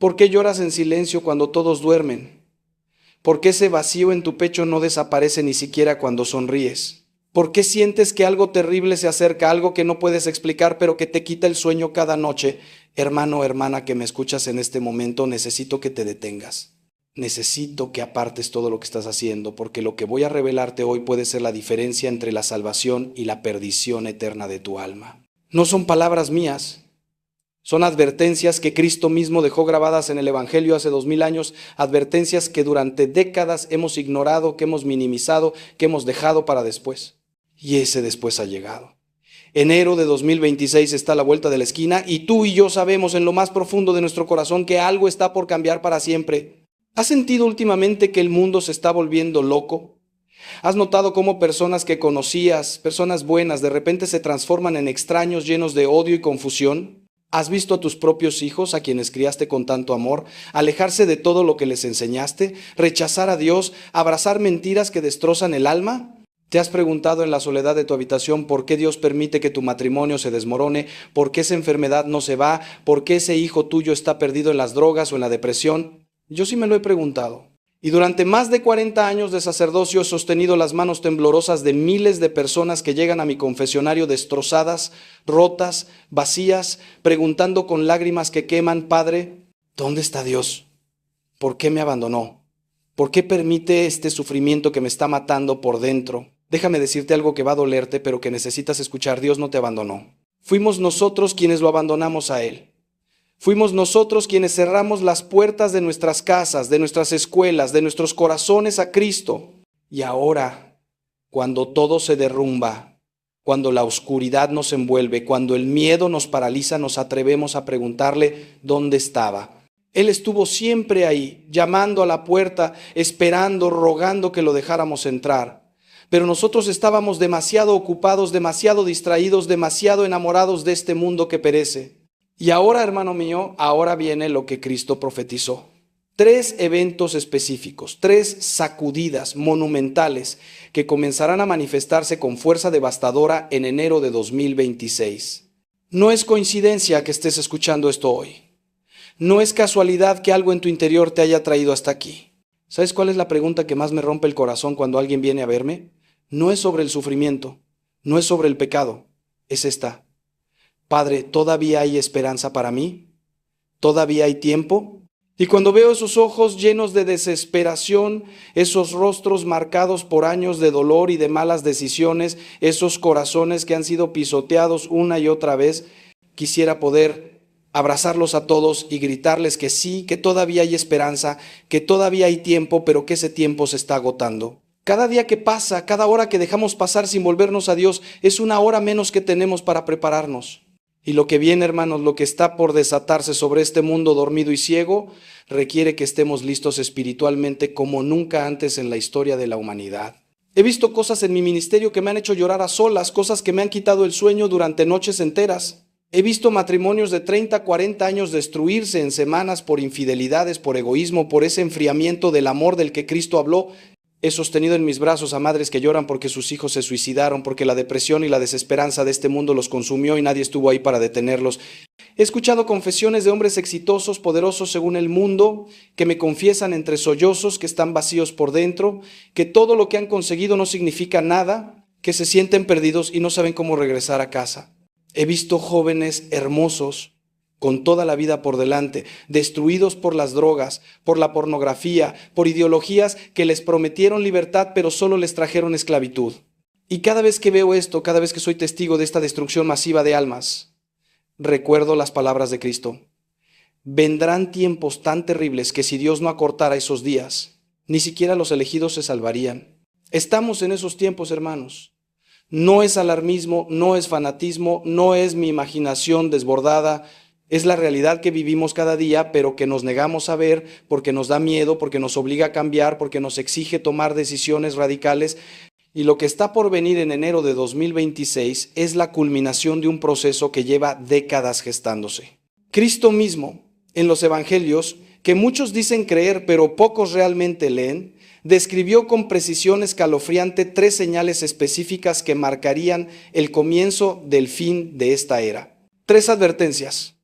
¿Por qué lloras en silencio cuando todos duermen? ¿Por qué ese vacío en tu pecho no desaparece ni siquiera cuando sonríes? ¿Por qué sientes que algo terrible se acerca, algo que no puedes explicar, pero que te quita el sueño cada noche? Hermano o hermana que me escuchas en este momento, necesito que te detengas. Necesito que apartes todo lo que estás haciendo, porque lo que voy a revelarte hoy puede ser la diferencia entre la salvación y la perdición eterna de tu alma. No son palabras mías. Son advertencias que Cristo mismo dejó grabadas en el Evangelio hace 2000 años, advertencias que durante décadas hemos ignorado, que hemos minimizado, que hemos dejado para después. Y ese después ha llegado. Enero de 2026 está a la vuelta de la esquina y tú y yo sabemos en lo más profundo de nuestro corazón que algo está por cambiar para siempre. ¿Has sentido últimamente que el mundo se está volviendo loco? ¿Has notado cómo personas que conocías, personas buenas, de repente se transforman en extraños llenos de odio y confusión? ¿Has visto a tus propios hijos, a quienes criaste con tanto amor, alejarse de todo lo que les enseñaste, rechazar a Dios, abrazar mentiras que destrozan el alma? ¿Te has preguntado en la soledad de tu habitación por qué Dios permite que tu matrimonio se desmorone, por qué esa enfermedad no se va, por qué ese hijo tuyo está perdido en las drogas o en la depresión? Yo sí me lo he preguntado. Y durante más de 40 años de sacerdocio he sostenido las manos temblorosas de miles de personas que llegan a mi confesionario destrozadas, rotas, vacías, preguntando con lágrimas que queman: Padre, ¿dónde está Dios? ¿Por qué me abandonó? ¿Por qué permite este sufrimiento que me está matando por dentro? Déjame decirte algo que va a dolerte, pero que necesitas escuchar. Dios no te abandonó. Fuimos nosotros quienes lo abandonamos a Él. Fuimos nosotros quienes cerramos las puertas de nuestras casas, de nuestras escuelas, de nuestros corazones a Cristo. Y ahora, cuando todo se derrumba, cuando la oscuridad nos envuelve, cuando el miedo nos paraliza, nos atrevemos a preguntarle dónde estaba. Él estuvo siempre ahí, llamando a la puerta, esperando, rogando que lo dejáramos entrar. Pero nosotros estábamos demasiado ocupados, demasiado distraídos, demasiado enamorados de este mundo que perece. Y ahora, hermano mío, ahora viene lo que Cristo profetizó. 3 eventos específicos, 3 sacudidas monumentales que comenzarán a manifestarse con fuerza devastadora en enero de 2026. No es coincidencia que estés escuchando esto hoy. No es casualidad que algo en tu interior te haya traído hasta aquí. ¿Sabes cuál es la pregunta que más me rompe el corazón cuando alguien viene a verme? No es sobre el sufrimiento, no es sobre el pecado, es esta: Padre, ¿todavía hay esperanza para mí? ¿Todavía hay tiempo? Y cuando veo esos ojos llenos de desesperación, esos rostros marcados por años de dolor y de malas decisiones, esos corazones que han sido pisoteados una y otra vez, quisiera poder abrazarlos a todos y gritarles que sí, que todavía hay esperanza, que todavía hay tiempo, pero que ese tiempo se está agotando. Cada día que pasa, cada hora que dejamos pasar sin volvernos a Dios, es una hora menos que tenemos para prepararnos. Y lo que viene, hermanos, lo que está por desatarse sobre este mundo dormido y ciego, requiere que estemos listos espiritualmente como nunca antes en la historia de la humanidad. He visto cosas en mi ministerio que me han hecho llorar a solas, cosas que me han quitado el sueño durante noches enteras. He visto matrimonios de 30, 40 años destruirse en semanas por infidelidades, por egoísmo, por ese enfriamiento del amor del que Cristo habló. He sostenido en mis brazos a madres que lloran porque sus hijos se suicidaron, porque la depresión y la desesperanza de este mundo los consumió y nadie estuvo ahí para detenerlos. He escuchado confesiones de hombres exitosos, poderosos según el mundo, que me confiesan entre sollozos que están vacíos por dentro, que todo lo que han conseguido no significa nada, que se sienten perdidos y no saben cómo regresar a casa. He visto jóvenes hermosos, con toda la vida por delante, destruidos por las drogas, por la pornografía, por ideologías que les prometieron libertad pero solo les trajeron esclavitud. Y cada vez que veo esto, cada vez que soy testigo de esta destrucción masiva de almas, recuerdo las palabras de Cristo. Vendrán tiempos tan terribles que si Dios no acortara esos días, ni siquiera los elegidos se salvarían. Estamos en esos tiempos, hermanos. No es alarmismo, no es fanatismo, no es mi imaginación desbordada. Es la realidad que vivimos cada día, pero que nos negamos a ver porque nos da miedo, porque nos obliga a cambiar, porque nos exige tomar decisiones radicales. Y lo que está por venir en enero de 2026 es la culminación de un proceso que lleva décadas gestándose. Cristo mismo, en los evangelios, que muchos dicen creer pero pocos realmente leen, describió con precisión escalofriante 3 señales específicas que marcarían el comienzo del fin de esta era. 3 advertencias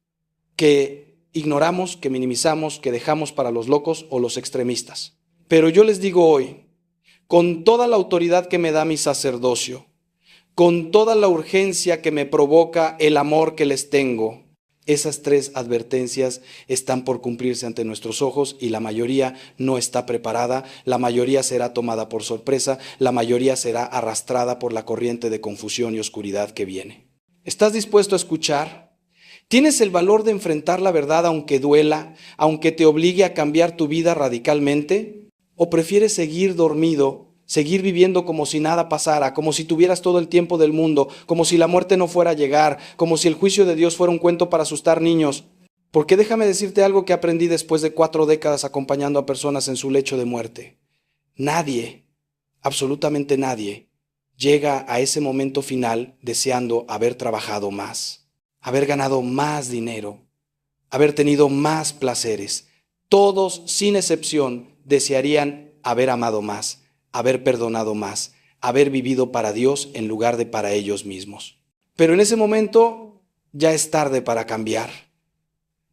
que ignoramos, que minimizamos, que dejamos para los locos o los extremistas. Pero yo les digo hoy, con toda la autoridad que me da mi sacerdocio, con toda la urgencia que me provoca el amor que les tengo, esas 3 advertencias están por cumplirse ante nuestros ojos y la mayoría no está preparada, la mayoría será tomada por sorpresa, la mayoría será arrastrada por la corriente de confusión y oscuridad que viene. ¿Estás dispuesto a escuchar? ¿Tienes el valor de enfrentar la verdad aunque duela, aunque te obligue a cambiar tu vida radicalmente? ¿O prefieres seguir dormido? Seguir viviendo como si nada pasara, como si tuvieras todo el tiempo del mundo, como si la muerte no fuera a llegar, como si el juicio de Dios fuera un cuento para asustar niños. Porque déjame decirte algo que aprendí después de 4 décadas acompañando a personas en su lecho de muerte. Nadie, absolutamente nadie, llega a ese momento final deseando haber trabajado más, haber ganado más dinero, haber tenido más placeres. Todos, sin excepción, desearían haber amado más, haber perdonado más, haber vivido para Dios en lugar de para ellos mismos. Pero en ese momento ya es tarde para cambiar.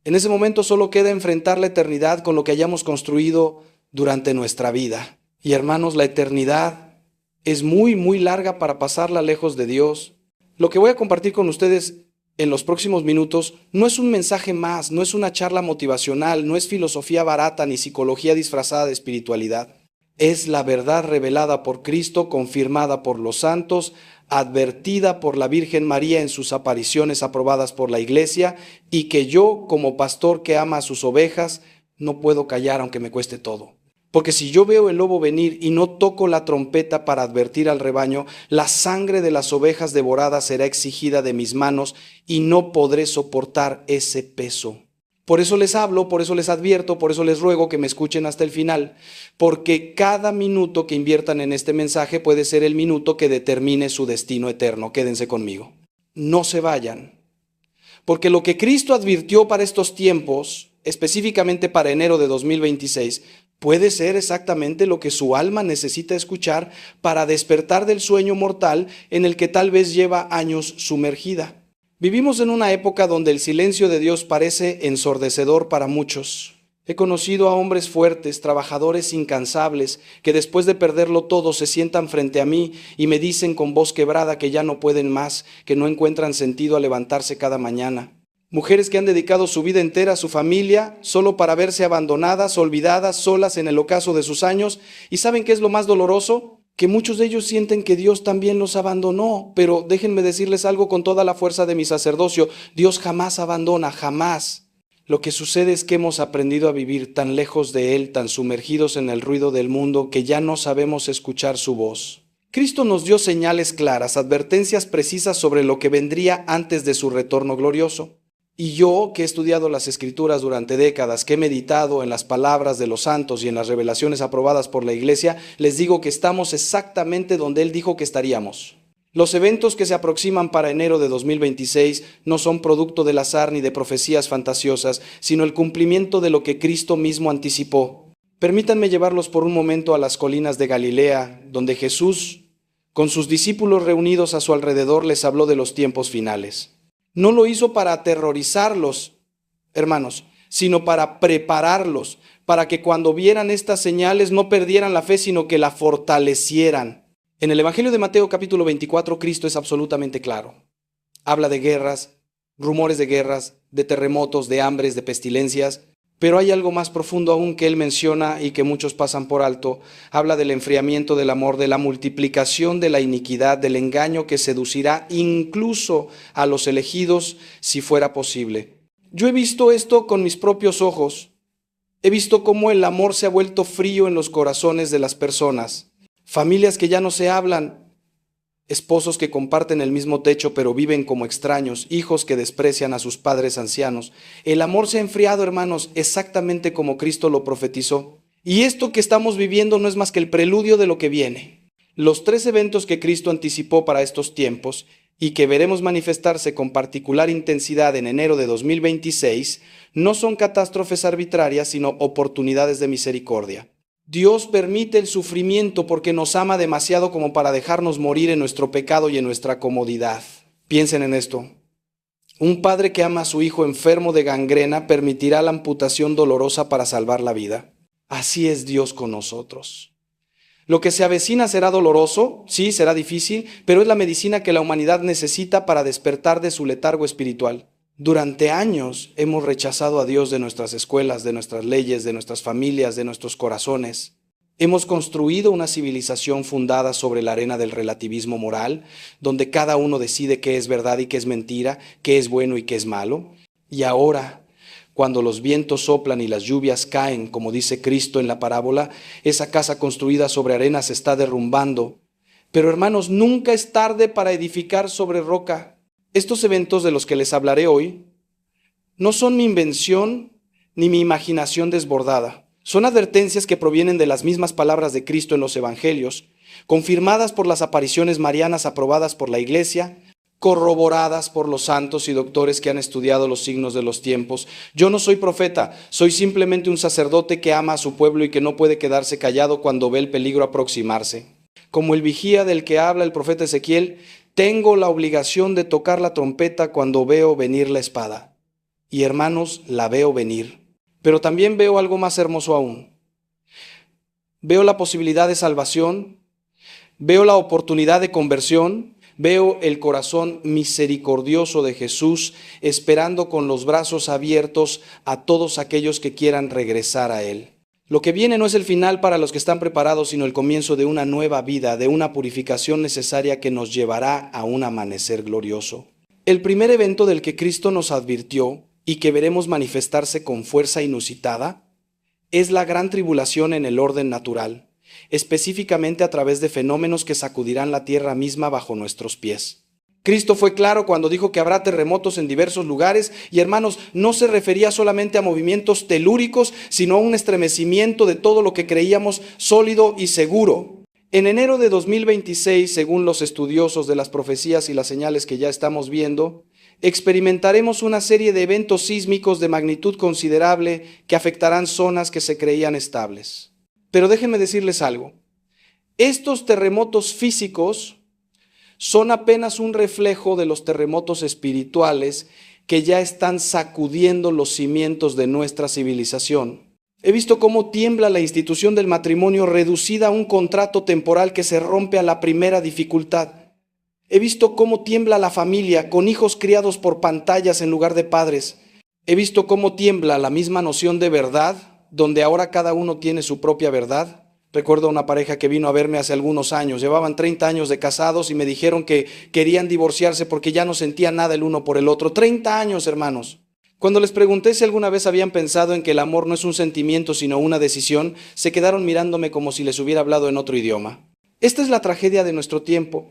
En ese momento solo queda enfrentar la eternidad con lo que hayamos construido durante nuestra vida. Y hermanos, la eternidad es muy, muy larga para pasarla lejos de Dios. Lo que voy a compartir con ustedes en los próximos minutos no es un mensaje más, no es una charla motivacional, no es filosofía barata ni psicología disfrazada de espiritualidad. Es la verdad revelada por Cristo, confirmada por los santos, advertida por la Virgen María en sus apariciones aprobadas por la Iglesia, y que yo, como pastor que ama a sus ovejas, no puedo callar aunque me cueste todo. Porque si yo veo el lobo venir y no toco la trompeta para advertir al rebaño, la sangre de las ovejas devoradas será exigida de mis manos y no podré soportar ese peso. Por eso les hablo, por eso les advierto, por eso les ruego que me escuchen hasta el final, porque cada minuto que inviertan en este mensaje puede ser el minuto que determine su destino eterno. Quédense conmigo. No se vayan, porque lo que Cristo advirtió para estos tiempos, específicamente para enero de 2026, puede ser exactamente lo que su alma necesita escuchar para despertar del sueño mortal en el que tal vez lleva años sumergida. Vivimos en una época donde el silencio de Dios parece ensordecedor para muchos. He conocido a hombres fuertes, trabajadores incansables, que después de perderlo todo se sientan frente a mí y me dicen con voz quebrada que ya no pueden más, que no encuentran sentido a levantarse cada mañana. Mujeres que han dedicado su vida entera a su familia solo para verse abandonadas, olvidadas, solas en el ocaso de sus años. ¿Y saben qué es lo más doloroso? Que muchos de ellos sienten que Dios también los abandonó, pero déjenme decirles algo con toda la fuerza de mi sacerdocio: Dios jamás abandona, jamás. Lo que sucede es que hemos aprendido a vivir tan lejos de Él, tan sumergidos en el ruido del mundo, que ya no sabemos escuchar su voz. Cristo nos dio señales claras, advertencias precisas sobre lo que vendría antes de su retorno glorioso. Y yo, que he estudiado las Escrituras durante décadas, que he meditado en las palabras de los santos y en las revelaciones aprobadas por la Iglesia, les digo que estamos exactamente donde Él dijo que estaríamos. Los eventos que se aproximan para enero de 2026 no son producto del azar ni de profecías fantasiosas, sino el cumplimiento de lo que Cristo mismo anticipó. Permítanme llevarlos por un momento a las colinas de Galilea, donde Jesús, con sus discípulos reunidos a su alrededor, les habló de los tiempos finales. No lo hizo para aterrorizarlos, hermanos, sino para prepararlos, para que cuando vieran estas señales no perdieran la fe, sino que la fortalecieran. En el Evangelio de Mateo capítulo 24, Cristo es absolutamente claro. Habla de guerras, rumores de guerras, de terremotos, de hambres, de pestilencias. Pero hay algo más profundo aún que Él menciona y que muchos pasan por alto. Habla del enfriamiento del amor, de la multiplicación de la iniquidad, del engaño que seducirá incluso a los elegidos si fuera posible. Yo he visto esto con mis propios ojos. He visto cómo el amor se ha vuelto frío en los corazones de las personas. Familias que ya no se hablan. Esposos que comparten el mismo techo pero viven como extraños, hijos que desprecian a sus padres ancianos. El amor se ha enfriado, hermanos, exactamente como Cristo lo profetizó. Y esto que estamos viviendo no es más que el preludio de lo que viene. Los 3 eventos que Cristo anticipó para estos tiempos y que veremos manifestarse con particular intensidad en enero de 2026 no son catástrofes arbitrarias, sino oportunidades de misericordia. Dios permite el sufrimiento porque nos ama demasiado como para dejarnos morir en nuestro pecado y en nuestra comodidad. Piensen en esto. Un padre que ama a su hijo enfermo de gangrena permitirá la amputación dolorosa para salvar la vida. Así es Dios con nosotros. Lo que se avecina será doloroso, sí, será difícil, pero es la medicina que la humanidad necesita para despertar de su letargo espiritual. Durante años hemos rechazado a Dios de nuestras escuelas, de nuestras leyes, de nuestras familias, de nuestros corazones. Hemos construido una civilización fundada sobre la arena del relativismo moral, donde cada uno decide qué es verdad y qué es mentira, qué es bueno y qué es malo. Y ahora, cuando los vientos soplan y las lluvias caen, como dice Cristo en la parábola, esa casa construida sobre arena se está derrumbando. Pero hermanos, nunca es tarde para edificar sobre roca. Estos eventos de los que les hablaré hoy no son mi invención ni mi imaginación desbordada. Son advertencias que provienen de las mismas palabras de Cristo en los Evangelios, confirmadas por las apariciones marianas aprobadas por la Iglesia, corroboradas por los santos y doctores que han estudiado los signos de los tiempos. Yo no soy profeta, soy simplemente un sacerdote que ama a su pueblo y que no puede quedarse callado cuando ve el peligro aproximarse. Como el vigía del que habla el profeta Ezequiel, tengo la obligación de tocar la trompeta cuando veo venir la espada. Y hermanos, la veo venir. Pero también veo algo más hermoso aún. Veo la posibilidad de salvación, veo la oportunidad de conversión, veo el corazón misericordioso de Jesús esperando con los brazos abiertos a todos aquellos que quieran regresar a Él. Lo que viene no es el final para los que están preparados, sino el comienzo de una nueva vida, de una purificación necesaria que nos llevará a un amanecer glorioso. El primer evento del que Cristo nos advirtió y que veremos manifestarse con fuerza inusitada, es la gran tribulación en el orden natural, específicamente a través de fenómenos que sacudirán la tierra misma bajo nuestros pies. Cristo fue claro cuando dijo que habrá terremotos en diversos lugares y hermanos, no se refería solamente a movimientos telúricos, sino a un estremecimiento de todo lo que creíamos sólido y seguro. En enero de 2026, según los estudiosos de las profecías y las señales que ya estamos viendo, experimentaremos una serie de eventos sísmicos de magnitud considerable que afectarán zonas que se creían estables. Pero déjenme decirles algo. Estos terremotos físicos son apenas un reflejo de los terremotos espirituales que ya están sacudiendo los cimientos de nuestra civilización. He visto cómo tiembla la institución del matrimonio reducida a un contrato temporal que se rompe a la primera dificultad. He visto cómo tiembla la familia con hijos criados por pantallas en lugar de padres. He visto cómo tiembla la misma noción de verdad, donde ahora cada uno tiene su propia verdad. Recuerdo a una pareja que vino a verme hace algunos años. Llevaban 30 años de casados y me dijeron que querían divorciarse porque ya no sentían nada el uno por el otro. 30 años, hermanos. Cuando les pregunté si alguna vez habían pensado en que el amor no es un sentimiento sino una decisión, se quedaron mirándome como si les hubiera hablado en otro idioma. Esta es la tragedia de nuestro tiempo.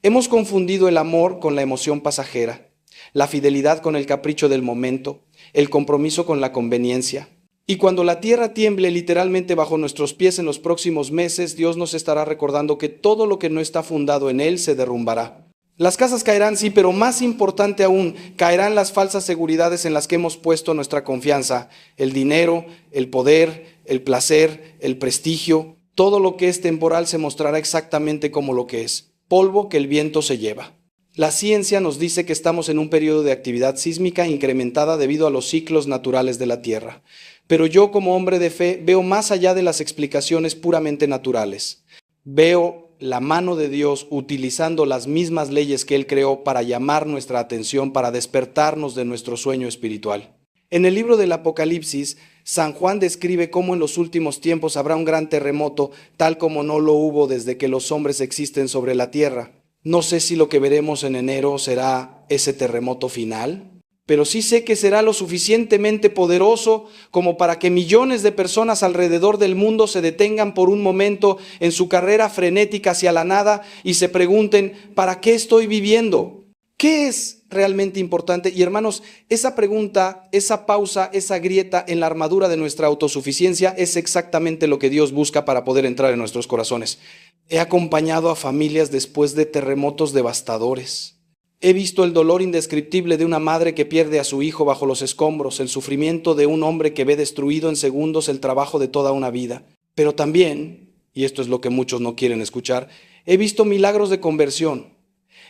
Hemos confundido el amor con la emoción pasajera, la fidelidad con el capricho del momento, el compromiso con la conveniencia. Y cuando la tierra tiemble literalmente bajo nuestros pies en los próximos meses, Dios nos estará recordando que todo lo que no está fundado en Él se derrumbará. Las casas caerán, sí, pero más importante aún, caerán las falsas seguridades en las que hemos puesto nuestra confianza. El dinero, el poder, el placer, el prestigio, todo lo que es temporal se mostrará exactamente como lo que es. Polvo que el viento se lleva. La ciencia nos dice que estamos en un periodo de actividad sísmica incrementada debido a los ciclos naturales de la Tierra. Pero yo como hombre de fe veo más allá de las explicaciones puramente naturales. Veo la mano de Dios utilizando las mismas leyes que Él creó para llamar nuestra atención, para despertarnos de nuestro sueño espiritual. En el libro del Apocalipsis, San Juan describe cómo en los últimos tiempos habrá un gran terremoto, tal como no lo hubo desde que los hombres existen sobre la tierra. No sé si lo que veremos en enero será ese terremoto final, pero sí sé que será lo suficientemente poderoso como para que millones de personas alrededor del mundo se detengan por un momento en su carrera frenética hacia la nada y se pregunten, ¿para qué estoy viviendo? ¿Qué es realmente importante? Y hermanos, esa pregunta, esa pausa, esa grieta en la armadura de nuestra autosuficiencia es exactamente lo que Dios busca para poder entrar en nuestros corazones. He acompañado a familias después de terremotos devastadores. He visto el dolor indescriptible de una madre que pierde a su hijo bajo los escombros, el sufrimiento de un hombre que ve destruido en segundos el trabajo de toda una vida. Pero también, y esto es lo que muchos no quieren escuchar, he visto milagros de conversión.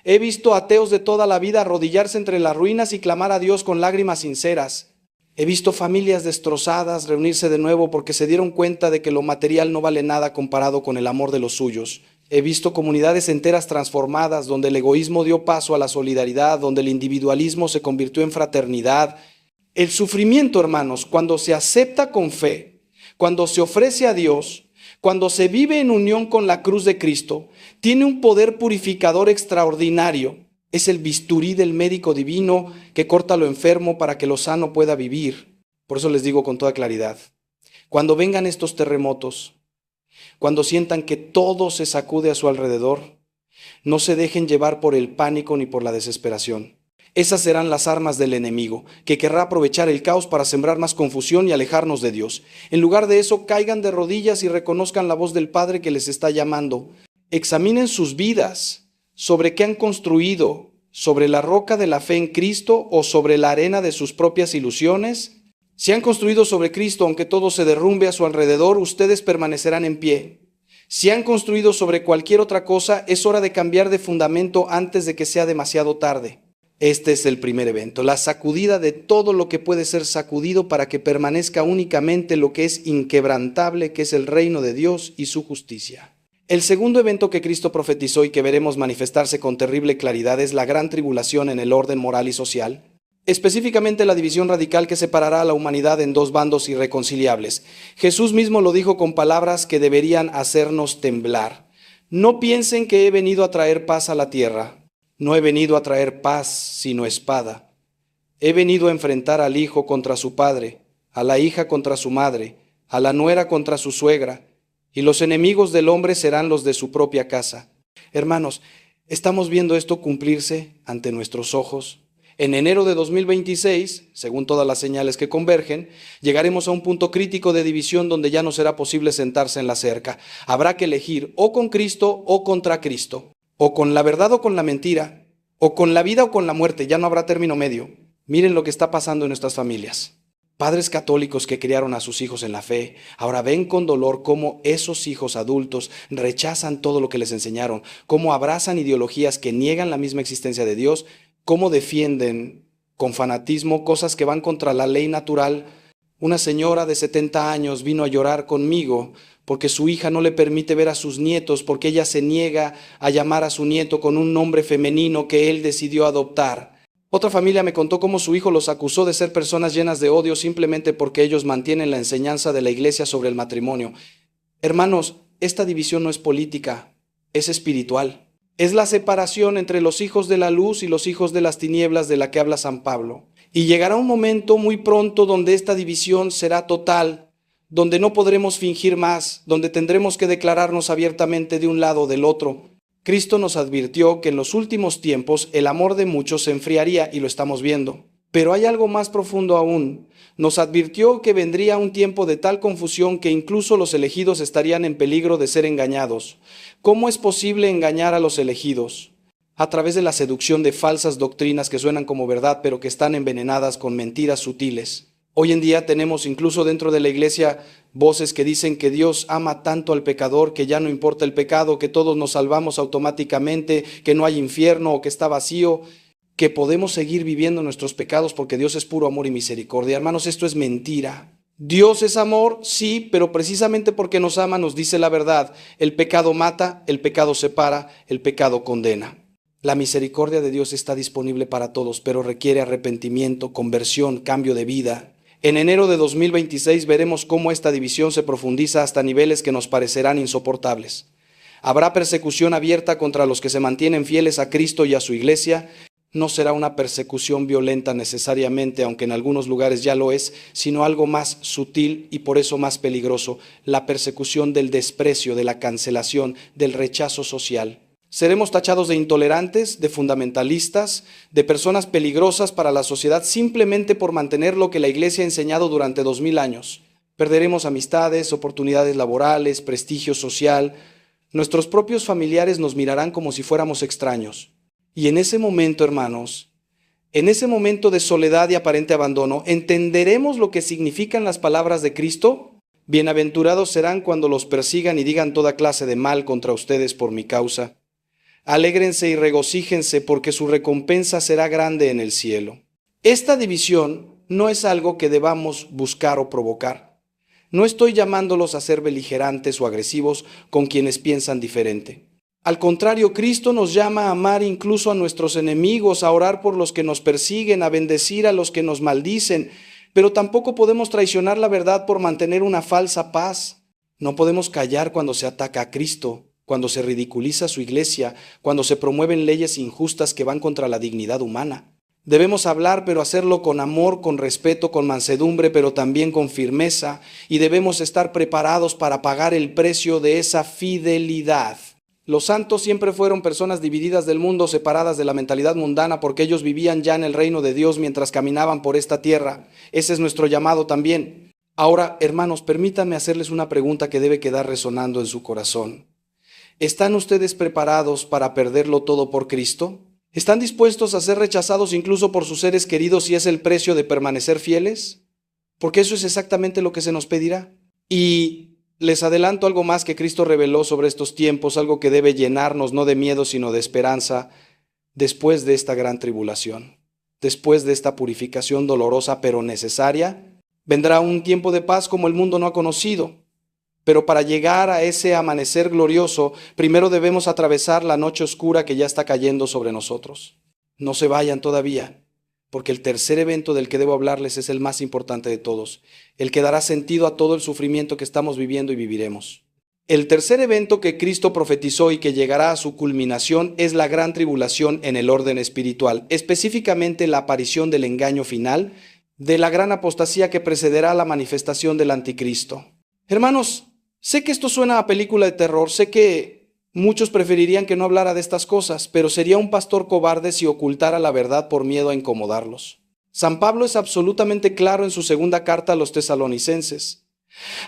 He visto ateos de toda la vida arrodillarse entre las ruinas y clamar a Dios con lágrimas sinceras. He visto familias destrozadas reunirse de nuevo porque se dieron cuenta de que lo material no vale nada comparado con el amor de los suyos. He visto comunidades enteras transformadas donde el egoísmo dio paso a la solidaridad, donde el individualismo se convirtió en fraternidad. El sufrimiento, hermanos, cuando se acepta con fe, cuando se ofrece a Dios, cuando se vive en unión con la cruz de Cristo, tiene un poder purificador extraordinario. Es el bisturí del médico divino que corta lo enfermo para que lo sano pueda vivir. Por eso les digo con toda claridad, cuando vengan estos terremotos, cuando sientan que todo se sacude a su alrededor, no se dejen llevar por el pánico ni por la desesperación. Esas serán las armas del enemigo, que querrá aprovechar el caos para sembrar más confusión y alejarnos de Dios. En lugar de eso, caigan de rodillas y reconozcan la voz del Padre que les está llamando. Examinen sus vidas, sobre qué han construido, sobre la roca de la fe en Cristo o sobre la arena de sus propias ilusiones. Si han construido sobre Cristo, aunque todo se derrumbe a su alrededor, ustedes permanecerán en pie. Si han construido sobre cualquier otra cosa, es hora de cambiar de fundamento antes de que sea demasiado tarde. Este es el primer evento, la sacudida de todo lo que puede ser sacudido para que permanezca únicamente lo que es inquebrantable, que es el reino de Dios y su justicia. El segundo evento que Cristo profetizó y que veremos manifestarse con terrible claridad es la gran tribulación en el orden moral y social, específicamente la división radical que separará a la humanidad en dos bandos irreconciliables. Jesús mismo lo dijo con palabras que deberían hacernos temblar. No piensen que he venido a traer paz a la tierra. No he venido a traer paz, sino espada. He venido a enfrentar al hijo contra su padre, a la hija contra su madre, a la nuera contra su suegra, y los enemigos del hombre serán los de su propia casa. Hermanos, estamos viendo esto cumplirse ante nuestros ojos. En enero de 2026, según todas las señales que convergen, llegaremos a un punto crítico de división donde ya no será posible sentarse en la cerca. Habrá que elegir o con Cristo o contra Cristo, o con la verdad o con la mentira, o con la vida o con la muerte, ya no habrá término medio. Miren lo que está pasando en nuestras familias. Padres católicos que criaron a sus hijos en la fe, ahora ven con dolor cómo esos hijos adultos rechazan todo lo que les enseñaron, cómo abrazan ideologías que niegan la misma existencia de Dios, cómo defienden con fanatismo cosas que van contra la ley natural. Una señora de 70 años vino a llorar conmigo porque su hija no le permite ver a sus nietos, porque ella se niega a llamar a su nieto con un nombre femenino que él decidió adoptar. Otra familia me contó cómo su hijo los acusó de ser personas llenas de odio simplemente porque ellos mantienen la enseñanza de la iglesia sobre el matrimonio. Hermanos, esta división no es política, es espiritual. Es la separación entre los hijos de la luz y los hijos de las tinieblas de la que habla San Pablo. Y llegará un momento muy pronto donde esta división será total, donde no podremos fingir más, donde tendremos que declararnos abiertamente de un lado o del otro. Cristo nos advirtió que en los últimos tiempos el amor de muchos se enfriaría y lo estamos viendo. Pero hay algo más profundo aún. Nos advirtió que vendría un tiempo de tal confusión que incluso los elegidos estarían en peligro de ser engañados. ¿Cómo es posible engañar a los elegidos? A través de la seducción de falsas doctrinas que suenan como verdad, pero que están envenenadas con mentiras sutiles. Hoy en día tenemos incluso dentro de la iglesia voces que dicen que Dios ama tanto al pecador, que ya no importa el pecado, que todos nos salvamos automáticamente, que no hay infierno o que está vacío, que podemos seguir viviendo nuestros pecados porque Dios es puro amor y misericordia. Hermanos, esto es mentira. Dios es amor, sí, pero precisamente porque nos ama nos dice la verdad. El pecado mata, el pecado separa, el pecado condena. La misericordia de Dios está disponible para todos, pero requiere arrepentimiento, conversión, cambio de vida. En enero de 2026 veremos cómo esta división se profundiza hasta niveles que nos parecerán insoportables. Habrá persecución abierta contra los que se mantienen fieles a Cristo y a su iglesia. No será una persecución violenta necesariamente, aunque en algunos lugares ya lo es, sino algo más sutil y por eso más peligroso, la persecución del desprecio, de la cancelación, del rechazo social. Seremos tachados de intolerantes, de fundamentalistas, de personas peligrosas para la sociedad simplemente por mantener lo que la iglesia ha enseñado durante 2000 años. Perderemos amistades, oportunidades laborales, prestigio social. Nuestros propios familiares nos mirarán como si fuéramos extraños. Y en ese momento, hermanos, en ese momento de soledad y aparente abandono, ¿entenderemos lo que significan las palabras de Cristo? Bienaventurados serán cuando los persigan y digan toda clase de mal contra ustedes por mi causa. Alégrense y regocíjense, porque su recompensa será grande en el cielo. Esta división no es algo que debamos buscar o provocar. No estoy llamándolos a ser beligerantes o agresivos con quienes piensan diferente. Al contrario, Cristo nos llama a amar incluso a nuestros enemigos, a orar por los que nos persiguen, a bendecir a los que nos maldicen, pero tampoco podemos traicionar la verdad por mantener una falsa paz. No podemos callar cuando se ataca a Cristo, cuando se ridiculiza su iglesia, cuando se promueven leyes injustas que van contra la dignidad humana. Debemos hablar, pero hacerlo con amor, con respeto, con mansedumbre, pero también con firmeza, y debemos estar preparados para pagar el precio de esa fidelidad. Los santos siempre fueron personas divididas del mundo, separadas de la mentalidad mundana, porque ellos vivían ya en el reino de Dios mientras caminaban por esta tierra. Ese es nuestro llamado también. Ahora, hermanos, permítanme hacerles una pregunta que debe quedar resonando en su corazón. ¿Están ustedes preparados para perderlo todo por Cristo? ¿Están dispuestos a ser rechazados incluso por sus seres queridos si es el precio de permanecer fieles? Porque eso es exactamente lo que se nos pedirá. Y les adelanto algo más que Cristo reveló sobre estos tiempos, algo que debe llenarnos no de miedo sino de esperanza después de esta gran tribulación. Después de esta purificación dolorosa pero necesaria, vendrá un tiempo de paz como el mundo no ha conocido. Pero para llegar a ese amanecer glorioso, primero debemos atravesar la noche oscura que ya está cayendo sobre nosotros. No se vayan todavía, porque el tercer evento del que debo hablarles es el más importante de todos, el que dará sentido a todo el sufrimiento que estamos viviendo y viviremos. El tercer evento que Cristo profetizó y que llegará a su culminación es la gran tribulación en el orden espiritual, específicamente la aparición del engaño final, de la gran apostasía que precederá a la manifestación del anticristo. Hermanos, sé que esto suena a película de terror, sé que muchos preferirían que no hablara de estas cosas, pero sería un pastor cobarde si ocultara la verdad por miedo a incomodarlos. San Pablo es absolutamente claro en su segunda carta a los tesalonicenses.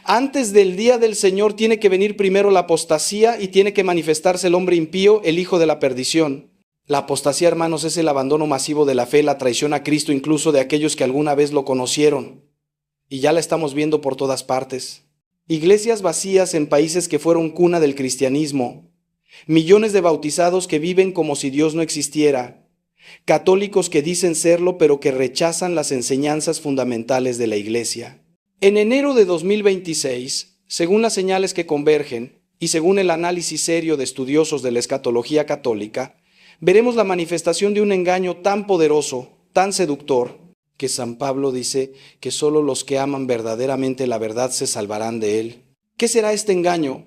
Antes del día del Señor tiene que venir primero la apostasía y tiene que manifestarse el hombre impío, el hijo de la perdición. La apostasía, hermanos, es el abandono masivo de la fe, la traición a Cristo, incluso de aquellos que alguna vez lo conocieron. Y ya la estamos viendo por todas partes. Iglesias vacías en países que fueron cuna del cristianismo. Millones de bautizados que viven como si Dios no existiera. Católicos que dicen serlo pero que rechazan las enseñanzas fundamentales de la Iglesia. En enero de 2026, según las señales que convergen y según el análisis serio de estudiosos de la escatología católica, veremos la manifestación de un engaño tan poderoso, tan seductor, que San Pablo dice que solo los que aman verdaderamente la verdad se salvarán de él. ¿Qué será este engaño?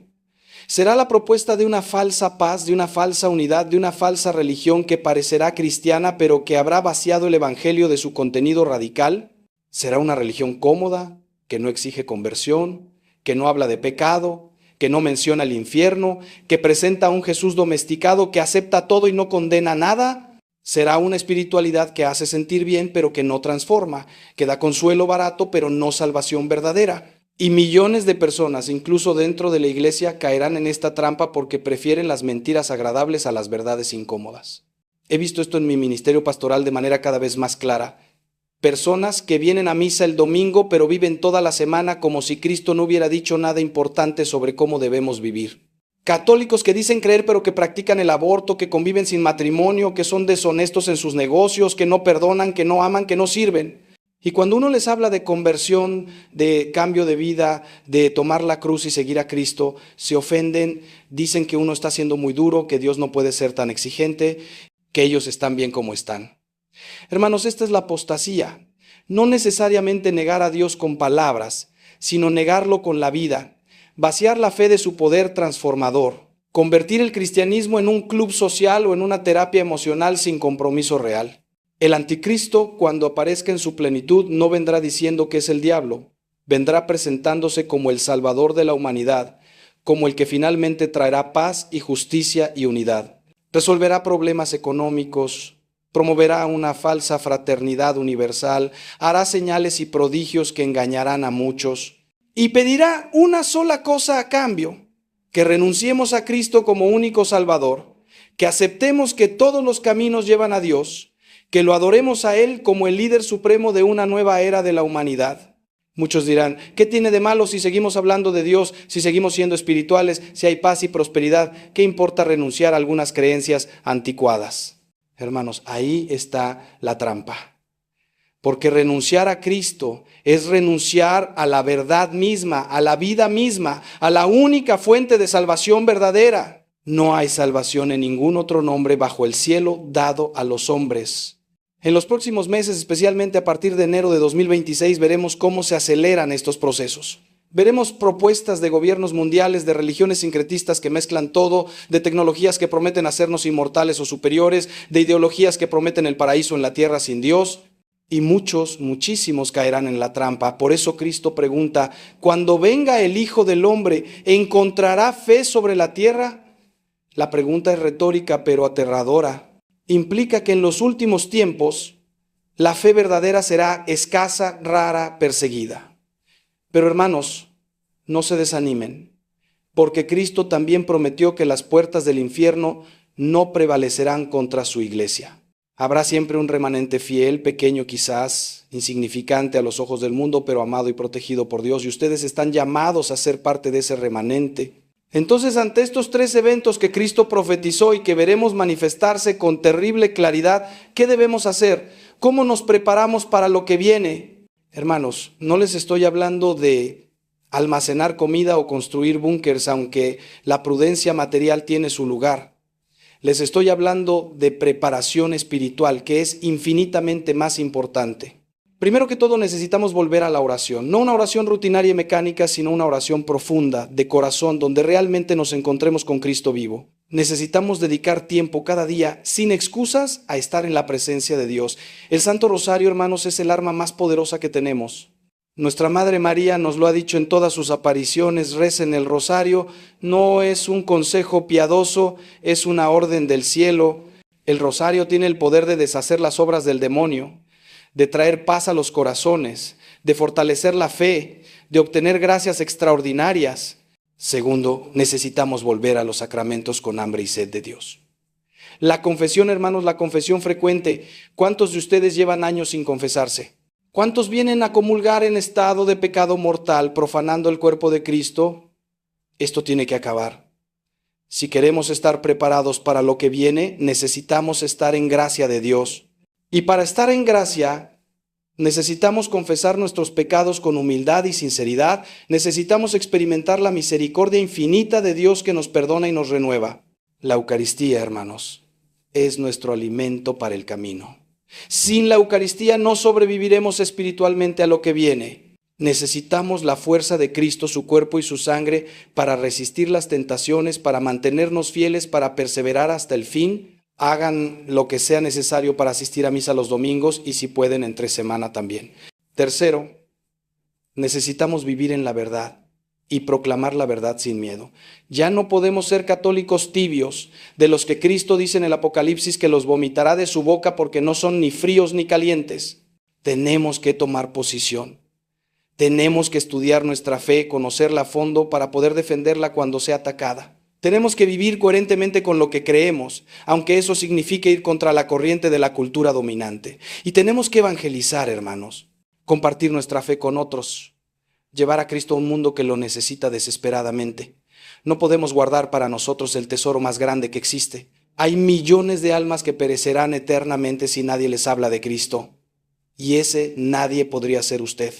¿Será la propuesta de una falsa paz, de una falsa unidad, de una falsa religión que parecerá cristiana pero que habrá vaciado el evangelio de su contenido radical? ¿Será una religión cómoda, que no exige conversión, que no habla de pecado, que no menciona el infierno, que presenta a un Jesús domesticado que acepta todo y no condena nada? ¿Será una espiritualidad que hace sentir bien pero que no transforma, que da consuelo barato pero no salvación verdadera? Y millones de personas, incluso dentro de la iglesia, caerán en esta trampa porque prefieren las mentiras agradables a las verdades incómodas. He visto esto en mi ministerio pastoral de manera cada vez más clara. Personas que vienen a misa el domingo pero viven toda la semana como si Cristo no hubiera dicho nada importante sobre cómo debemos vivir. Católicos que dicen creer pero que practican el aborto, que conviven sin matrimonio, que son deshonestos en sus negocios, que no perdonan, que no aman, que no sirven. Y cuando uno les habla de conversión, de cambio de vida, de tomar la cruz y seguir a Cristo, se ofenden, dicen que uno está siendo muy duro, que Dios no puede ser tan exigente, que ellos están bien como están. Hermanos, esta es la apostasía. No necesariamente negar a Dios con palabras, sino negarlo con la vida. Vaciar la fe de su poder transformador. Convertir el cristianismo en un club social o en una terapia emocional sin compromiso real. El anticristo, cuando aparezca en su plenitud, no vendrá diciendo que es el diablo. Vendrá presentándose como el salvador de la humanidad, como el que finalmente traerá paz y justicia y unidad. Resolverá problemas económicos, promoverá una falsa fraternidad universal, hará señales y prodigios que engañarán a muchos, y pedirá una sola cosa a cambio: que renunciemos a Cristo como único Salvador, que aceptemos que todos los caminos llevan a Dios, que lo adoremos a Él como el líder supremo de una nueva era de la humanidad. Muchos dirán, ¿qué tiene de malo si seguimos hablando de Dios, si seguimos siendo espirituales, si hay paz y prosperidad? ¿Qué importa renunciar a algunas creencias anticuadas? Hermanos, ahí está la trampa. Porque renunciar a Cristo es renunciar a la verdad misma, a la vida misma, a la única fuente de salvación verdadera. No hay salvación en ningún otro nombre bajo el cielo dado a los hombres. En los próximos meses, especialmente a partir de enero de 2026, veremos cómo se aceleran estos procesos. Veremos propuestas de gobiernos mundiales, de religiones sincretistas que mezclan todo, de tecnologías que prometen hacernos inmortales o superiores, de ideologías que prometen el paraíso en la tierra sin Dios. Y muchísimos caerán en la trampa. Por eso Cristo pregunta, cuando venga el Hijo del Hombre, ¿encontrará fe sobre la tierra? La pregunta es retórica, pero aterradora. Implica que en los últimos tiempos la fe verdadera será escasa, rara, perseguida. Pero hermanos, no se desanimen, porque Cristo también prometió que las puertas del infierno no prevalecerán contra su iglesia. Habrá siempre un remanente fiel, pequeño quizás, insignificante a los ojos del mundo, pero amado y protegido por Dios, y ustedes están llamados a ser parte de ese remanente. Entonces, ante estos tres eventos que Cristo profetizó y que veremos manifestarse con terrible claridad, ¿qué debemos hacer? ¿Cómo nos preparamos para lo que viene? Hermanos, no les estoy hablando de almacenar comida o construir búnkers, aunque la prudencia material tiene su lugar. Les estoy hablando de preparación espiritual, que es infinitamente más importante. Primero que todo necesitamos volver a la oración, no una oración rutinaria y mecánica, sino una oración profunda, de corazón, donde realmente nos encontremos con Cristo vivo. Necesitamos dedicar tiempo cada día, sin excusas, a estar en la presencia de Dios. El Santo Rosario, hermanos, es el arma más poderosa que tenemos. Nuestra Madre María nos lo ha dicho en todas sus apariciones, recen el rosario, no es un consejo piadoso, es una orden del cielo. El rosario tiene el poder de deshacer las obras del demonio, de traer paz a los corazones, de fortalecer la fe, de obtener gracias extraordinarias. Segundo, necesitamos volver a los sacramentos con hambre y sed de Dios. La confesión, hermanos, la confesión frecuente. ¿Cuántos de ustedes llevan años sin confesarse? ¿Cuántos vienen a comulgar en estado de pecado mortal, profanando el cuerpo de Cristo? Esto tiene que acabar. Si queremos estar preparados para lo que viene, necesitamos estar en gracia de Dios. Y para estar en gracia, necesitamos confesar nuestros pecados con humildad y sinceridad. Necesitamos experimentar la misericordia infinita de Dios que nos perdona y nos renueva. La Eucaristía, hermanos, es nuestro alimento para el camino. Sin la Eucaristía no sobreviviremos espiritualmente a lo que viene. Necesitamos la fuerza de Cristo, su cuerpo y su sangre, para resistir las tentaciones, para mantenernos fieles, para perseverar hasta el fin. Hagan lo que sea necesario para asistir a misa los domingos y si pueden entre semana también. Tercero, necesitamos vivir en la verdad y proclamar la verdad sin miedo. Ya no podemos ser católicos tibios, de los que Cristo dice en el Apocalipsis que los vomitará de su boca porque no son ni fríos ni calientes. Tenemos que tomar posición. Tenemos que estudiar nuestra fe, conocerla a fondo para poder defenderla cuando sea atacada. Tenemos que vivir coherentemente con lo que creemos, aunque eso signifique ir contra la corriente de la cultura dominante. Y tenemos que evangelizar, hermanos, compartir nuestra fe con otros, llevar a Cristo a un mundo que lo necesita desesperadamente. No podemos guardar para nosotros el tesoro más grande que existe. Hay millones de almas que perecerán eternamente si nadie les habla de Cristo. Y ese nadie podría ser usted.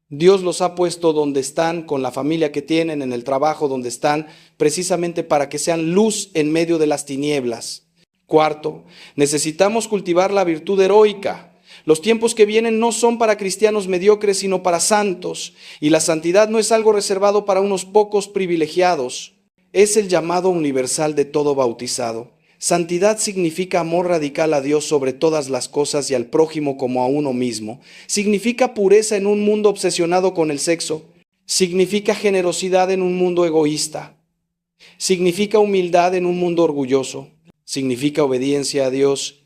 Dios los ha puesto donde están, con la familia que tienen, en el trabajo donde están, precisamente para que sean luz en medio de las tinieblas. Cuarto, necesitamos cultivar la virtud heroica. Los tiempos que vienen no son para cristianos mediocres, sino para santos. Y la santidad no es algo reservado para unos pocos privilegiados. Es el llamado universal de todo bautizado. Santidad significa amor radical a Dios sobre todas las cosas y al prójimo como a uno mismo. Significa pureza en un mundo obsesionado con el sexo. Significa generosidad en un mundo egoísta. Significa humildad en un mundo orgulloso. Significa obediencia a Dios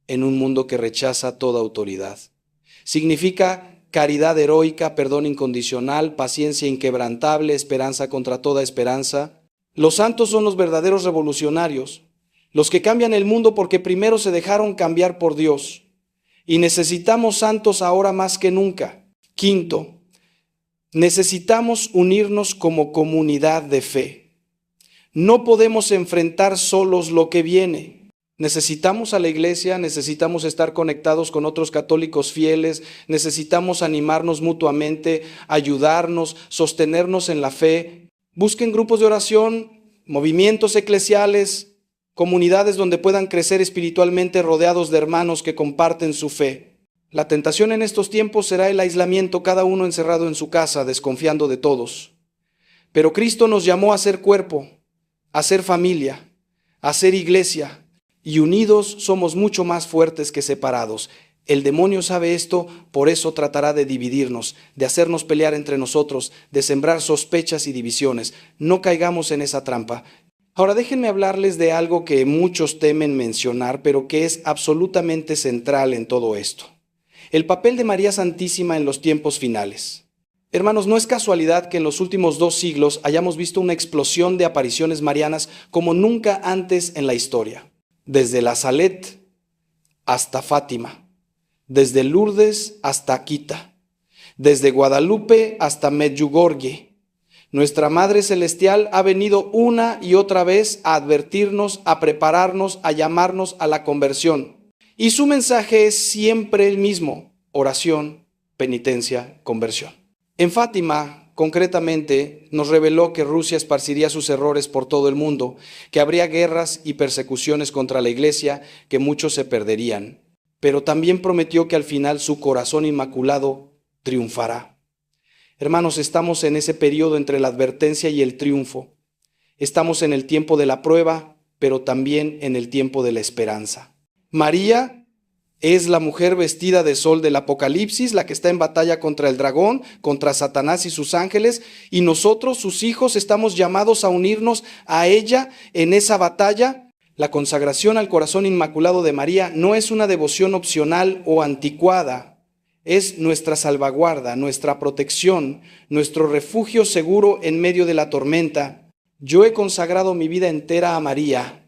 en un mundo que rechaza toda autoridad. Significa caridad heroica, perdón incondicional, paciencia inquebrantable, esperanza contra toda esperanza. Los santos son los verdaderos revolucionarios. Los que cambian el mundo porque primero se dejaron cambiar por Dios. Y necesitamos santos ahora más que nunca. Quinto, Necesitamos unirnos como comunidad de fe. No podemos enfrentar solos lo que viene. Necesitamos a la iglesia, necesitamos estar conectados con otros católicos fieles, necesitamos animarnos mutuamente, ayudarnos, sostenernos en la fe. Busquen grupos de oración, movimientos eclesiales, comunidades donde puedan crecer espiritualmente rodeados de hermanos que comparten su fe. La tentación en estos tiempos será el aislamiento, cada uno encerrado en su casa, desconfiando de todos. Pero Cristo nos llamó a ser cuerpo, a ser familia, a ser iglesia, y unidos somos mucho más fuertes que separados. El demonio sabe esto, por eso tratará de dividirnos, de hacernos pelear entre nosotros, de sembrar sospechas y divisiones. No caigamos en esa trampa. Ahora déjenme hablarles de algo que muchos temen mencionar, pero que es absolutamente central en todo esto. El papel de María Santísima en los tiempos finales. Hermanos, no es casualidad que en los últimos 2 siglos hayamos visto una explosión de apariciones marianas como nunca antes en la historia. Desde la Salet hasta Fátima, desde Lourdes hasta Akita, desde Guadalupe hasta Medjugorje. Nuestra Madre Celestial ha venido una y otra vez a advertirnos, a prepararnos, a llamarnos a la conversión. Y su mensaje es siempre el mismo: oración, penitencia, conversión. En Fátima, concretamente, nos reveló que Rusia esparciría sus errores por todo el mundo, que habría guerras y persecuciones contra la iglesia, que muchos se perderían. Pero también prometió que al final su corazón inmaculado triunfará. Hermanos, estamos en ese periodo entre la advertencia y el triunfo. Estamos en el tiempo de la prueba, pero también en el tiempo de la esperanza. María es la mujer vestida de sol del Apocalipsis, la que está en batalla contra el dragón, contra Satanás y sus ángeles, y nosotros, sus hijos, estamos llamados a unirnos a ella en esa batalla. La consagración al corazón inmaculado de María no es una devoción opcional o anticuada, es nuestra salvaguarda, nuestra protección, nuestro refugio seguro en medio de la tormenta. Yo he consagrado mi vida entera a María,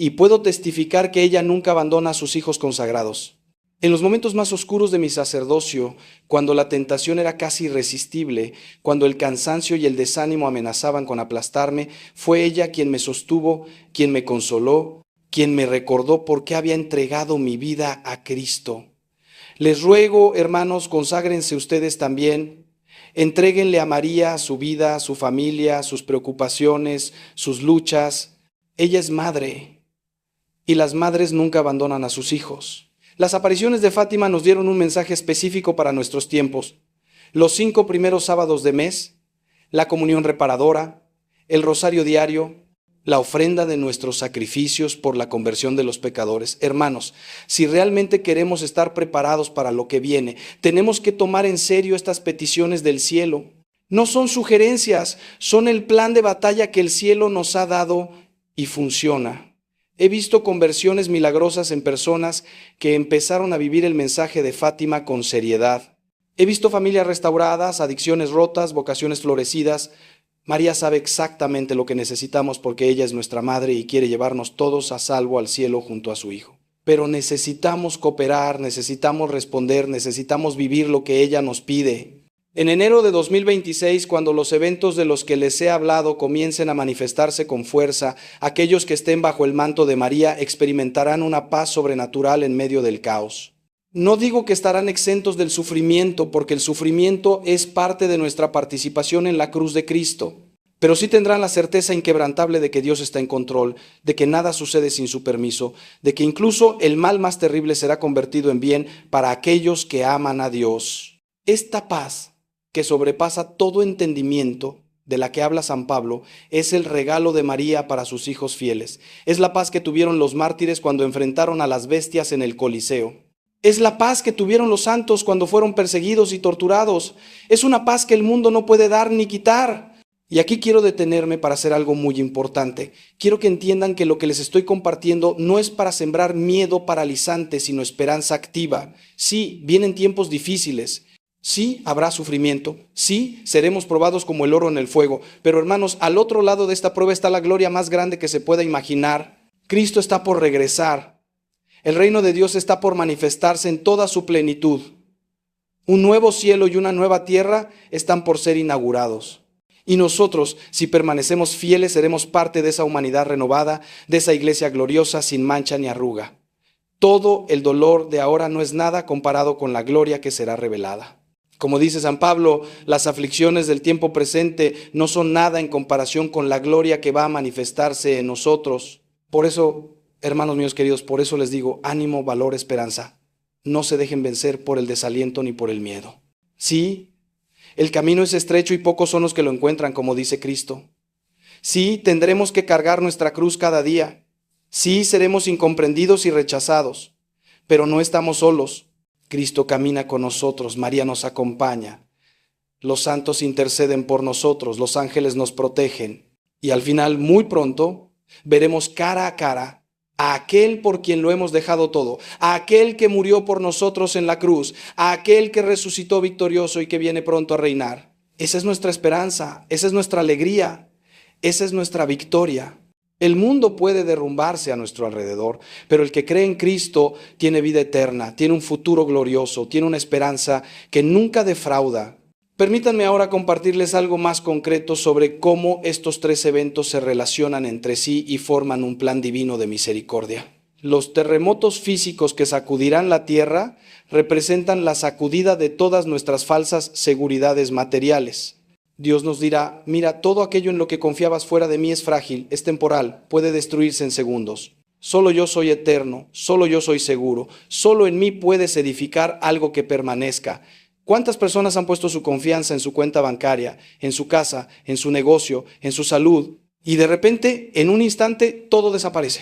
y puedo testificar que ella nunca abandona a sus hijos consagrados. En los momentos más oscuros de mi sacerdocio, cuando la tentación era casi irresistible, cuando el cansancio y el desánimo amenazaban con aplastarme, fue ella quien me sostuvo, quien me consoló, quien me recordó por qué había entregado mi vida a Cristo. Les ruego, hermanos, conságrense ustedes también. Entréguenle a María su vida, su familia, sus preocupaciones, sus luchas. Ella es madre. Y las madres nunca abandonan a sus hijos. Las apariciones de Fátima nos dieron un mensaje específico para nuestros tiempos. Los 5 primeros sábados de mes, la comunión reparadora, el rosario diario, la ofrenda de nuestros sacrificios por la conversión de los pecadores. Hermanos, si realmente queremos estar preparados para lo que viene, tenemos que tomar en serio estas peticiones del cielo. No son sugerencias, son el plan de batalla que el cielo nos ha dado y funciona. He visto conversiones milagrosas en personas que empezaron a vivir el mensaje de Fátima con seriedad. He visto familias restauradas, adicciones rotas, vocaciones florecidas. María sabe exactamente lo que necesitamos porque ella es nuestra madre y quiere llevarnos todos a salvo al cielo junto a su Hijo. Pero necesitamos cooperar, necesitamos responder, necesitamos vivir lo que ella nos pide. En enero de 2026, cuando los eventos de los que les he hablado comiencen a manifestarse con fuerza, aquellos que estén bajo el manto de María experimentarán una paz sobrenatural en medio del caos. No digo que estarán exentos del sufrimiento, porque el sufrimiento es parte de nuestra participación en la cruz de Cristo, pero sí tendrán la certeza inquebrantable de que Dios está en control, de que nada sucede sin su permiso, de que incluso el mal más terrible será convertido en bien para aquellos que aman a Dios. Esta paz, que sobrepasa todo entendimiento, de la que habla San Pablo, es el regalo de María para sus hijos fieles. Es la paz que tuvieron los mártires cuando enfrentaron a las bestias en el Coliseo. Es la paz que tuvieron los santos cuando fueron perseguidos y torturados. Es una paz que el mundo no puede dar ni quitar. Y aquí quiero detenerme para hacer algo muy importante. Quiero que entiendan que lo que les estoy compartiendo no es para sembrar miedo paralizante, sino esperanza activa. Sí, vienen tiempos difíciles. Sí, habrá sufrimiento, sí, seremos probados como el oro en el fuego, pero hermanos, al otro lado de esta prueba está la gloria más grande que se pueda imaginar. Cristo está por regresar. El reino de Dios está por manifestarse en toda su plenitud. Un nuevo cielo y una nueva tierra están por ser inaugurados. Y nosotros, si permanecemos fieles, seremos parte de esa humanidad renovada, de esa iglesia gloriosa sin mancha ni arruga. Todo el dolor de ahora no es nada comparado con la gloria que será revelada. Como dice San Pablo, las aflicciones del tiempo presente no son nada en comparación con la gloria que va a manifestarse en nosotros. Por eso, hermanos míos queridos, por eso les digo, ánimo, valor, esperanza. No se dejen vencer por el desaliento ni por el miedo. Sí, el camino es estrecho y pocos son los que lo encuentran, como dice Cristo. Sí, tendremos que cargar nuestra cruz cada día. Sí, seremos incomprendidos y rechazados, pero no estamos solos. Cristo camina con nosotros, María nos acompaña. Los santos interceden por nosotros, los ángeles nos protegen. Y al final, muy pronto, veremos cara a cara a aquel por quien lo hemos dejado todo, a aquel que murió por nosotros en la cruz, a aquel que resucitó victorioso y que viene pronto a reinar. Esa es nuestra esperanza, esa es nuestra alegría, esa es nuestra victoria. El mundo puede derrumbarse a nuestro alrededor, pero el que cree en Cristo tiene vida eterna, tiene un futuro glorioso, tiene una esperanza que nunca defrauda. Permítanme ahora compartirles algo más concreto sobre cómo estos tres eventos se relacionan entre sí y forman un plan divino de misericordia. Los terremotos físicos que sacudirán la tierra representan la sacudida de todas nuestras falsas seguridades materiales. Dios nos dirá, mira, todo aquello en lo que confiabas fuera de mí es frágil, es temporal, puede destruirse en segundos. Solo yo soy eterno, solo yo soy seguro, solo en mí puedes edificar algo que permanezca. ¿Cuántas personas han puesto su confianza en su cuenta bancaria, en su casa, en su negocio, en su salud? Y de repente, en un instante, todo desaparece.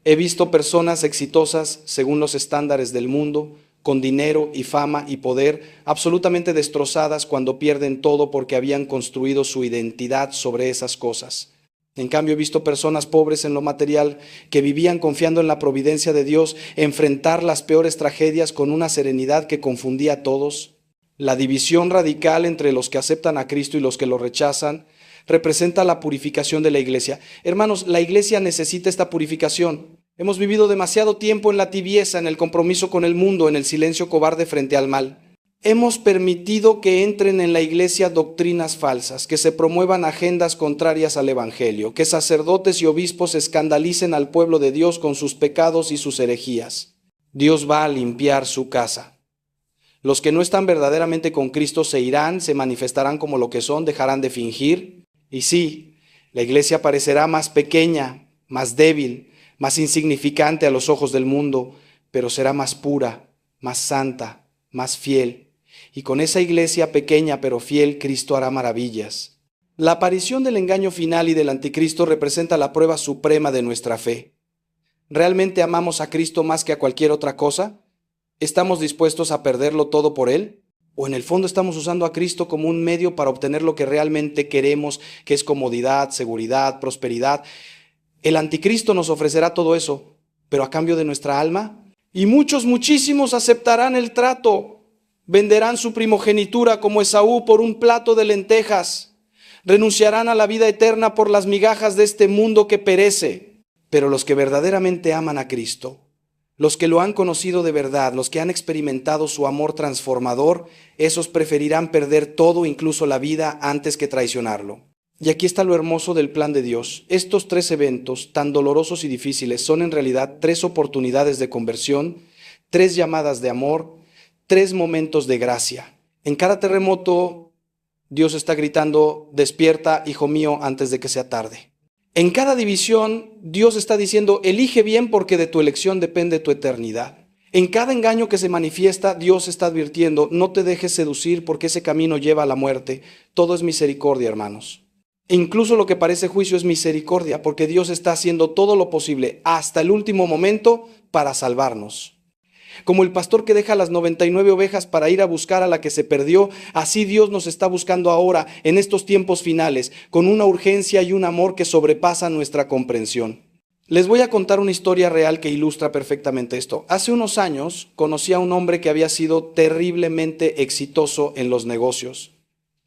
He visto personas exitosas según los estándares del mundo, con dinero y fama y poder, absolutamente destrozadas cuando pierden todo porque habían construido su identidad sobre esas cosas. En cambio, he visto personas pobres en lo material que vivían confiando en la providencia de Dios, enfrentar las peores tragedias con una serenidad que confundía a todos. La división radical entre los que aceptan a Cristo y los que lo rechazan representa la purificación de la iglesia. Hermanos, la iglesia necesita esta purificación. Hemos vivido demasiado tiempo en la tibieza, en el compromiso con el mundo, en el silencio cobarde frente al mal. Hemos permitido que entren en la iglesia doctrinas falsas, que se promuevan agendas contrarias al evangelio, que sacerdotes y obispos escandalicen al pueblo de Dios con sus pecados y sus herejías. Dios va a limpiar su casa. Los que no están verdaderamente con Cristo se irán, se manifestarán como lo que son, dejarán de fingir. Y sí, la iglesia parecerá más pequeña, más débil, más insignificante a los ojos del mundo, pero será más pura, más santa, más fiel. Y con esa iglesia pequeña pero fiel, Cristo hará maravillas. La aparición del engaño final y del anticristo representa la prueba suprema de nuestra fe. ¿Realmente amamos a Cristo más que a cualquier otra cosa? ¿Estamos dispuestos a perderlo todo por Él? ¿O en el fondo estamos usando a Cristo como un medio para obtener lo que realmente queremos, que es comodidad, seguridad, prosperidad? El anticristo nos ofrecerá todo eso, pero a cambio de nuestra alma. Y muchísimos aceptarán el trato. Venderán su primogenitura como Esaú por un plato de lentejas. Renunciarán a la vida eterna por las migajas de este mundo que perece. Pero los que verdaderamente aman a Cristo, los que lo han conocido de verdad, los que han experimentado su amor transformador, esos preferirán perder todo, incluso la vida, antes que traicionarlo. Y aquí está lo hermoso del plan de Dios. Estos tres eventos, tan dolorosos y difíciles, son en realidad tres oportunidades de conversión, tres llamadas de amor, tres momentos de gracia. En cada terremoto, Dios está gritando, despierta, hijo mío, antes de que sea tarde. En cada división, Dios está diciendo, elige bien porque de tu elección depende tu eternidad. En cada engaño que se manifiesta, Dios está advirtiendo, no te dejes seducir porque ese camino lleva a la muerte. Todo es misericordia, hermanos. E incluso lo que parece juicio es misericordia, porque Dios está haciendo todo lo posible hasta el último momento para salvarnos. Como el pastor que deja las 99 ovejas para ir a buscar a la que se perdió, así Dios nos está buscando ahora en estos tiempos finales, con una urgencia y un amor que sobrepasan nuestra comprensión. Les voy a contar una historia real que ilustra perfectamente esto. Hace unos años conocí a un hombre que había sido terriblemente exitoso en los negocios.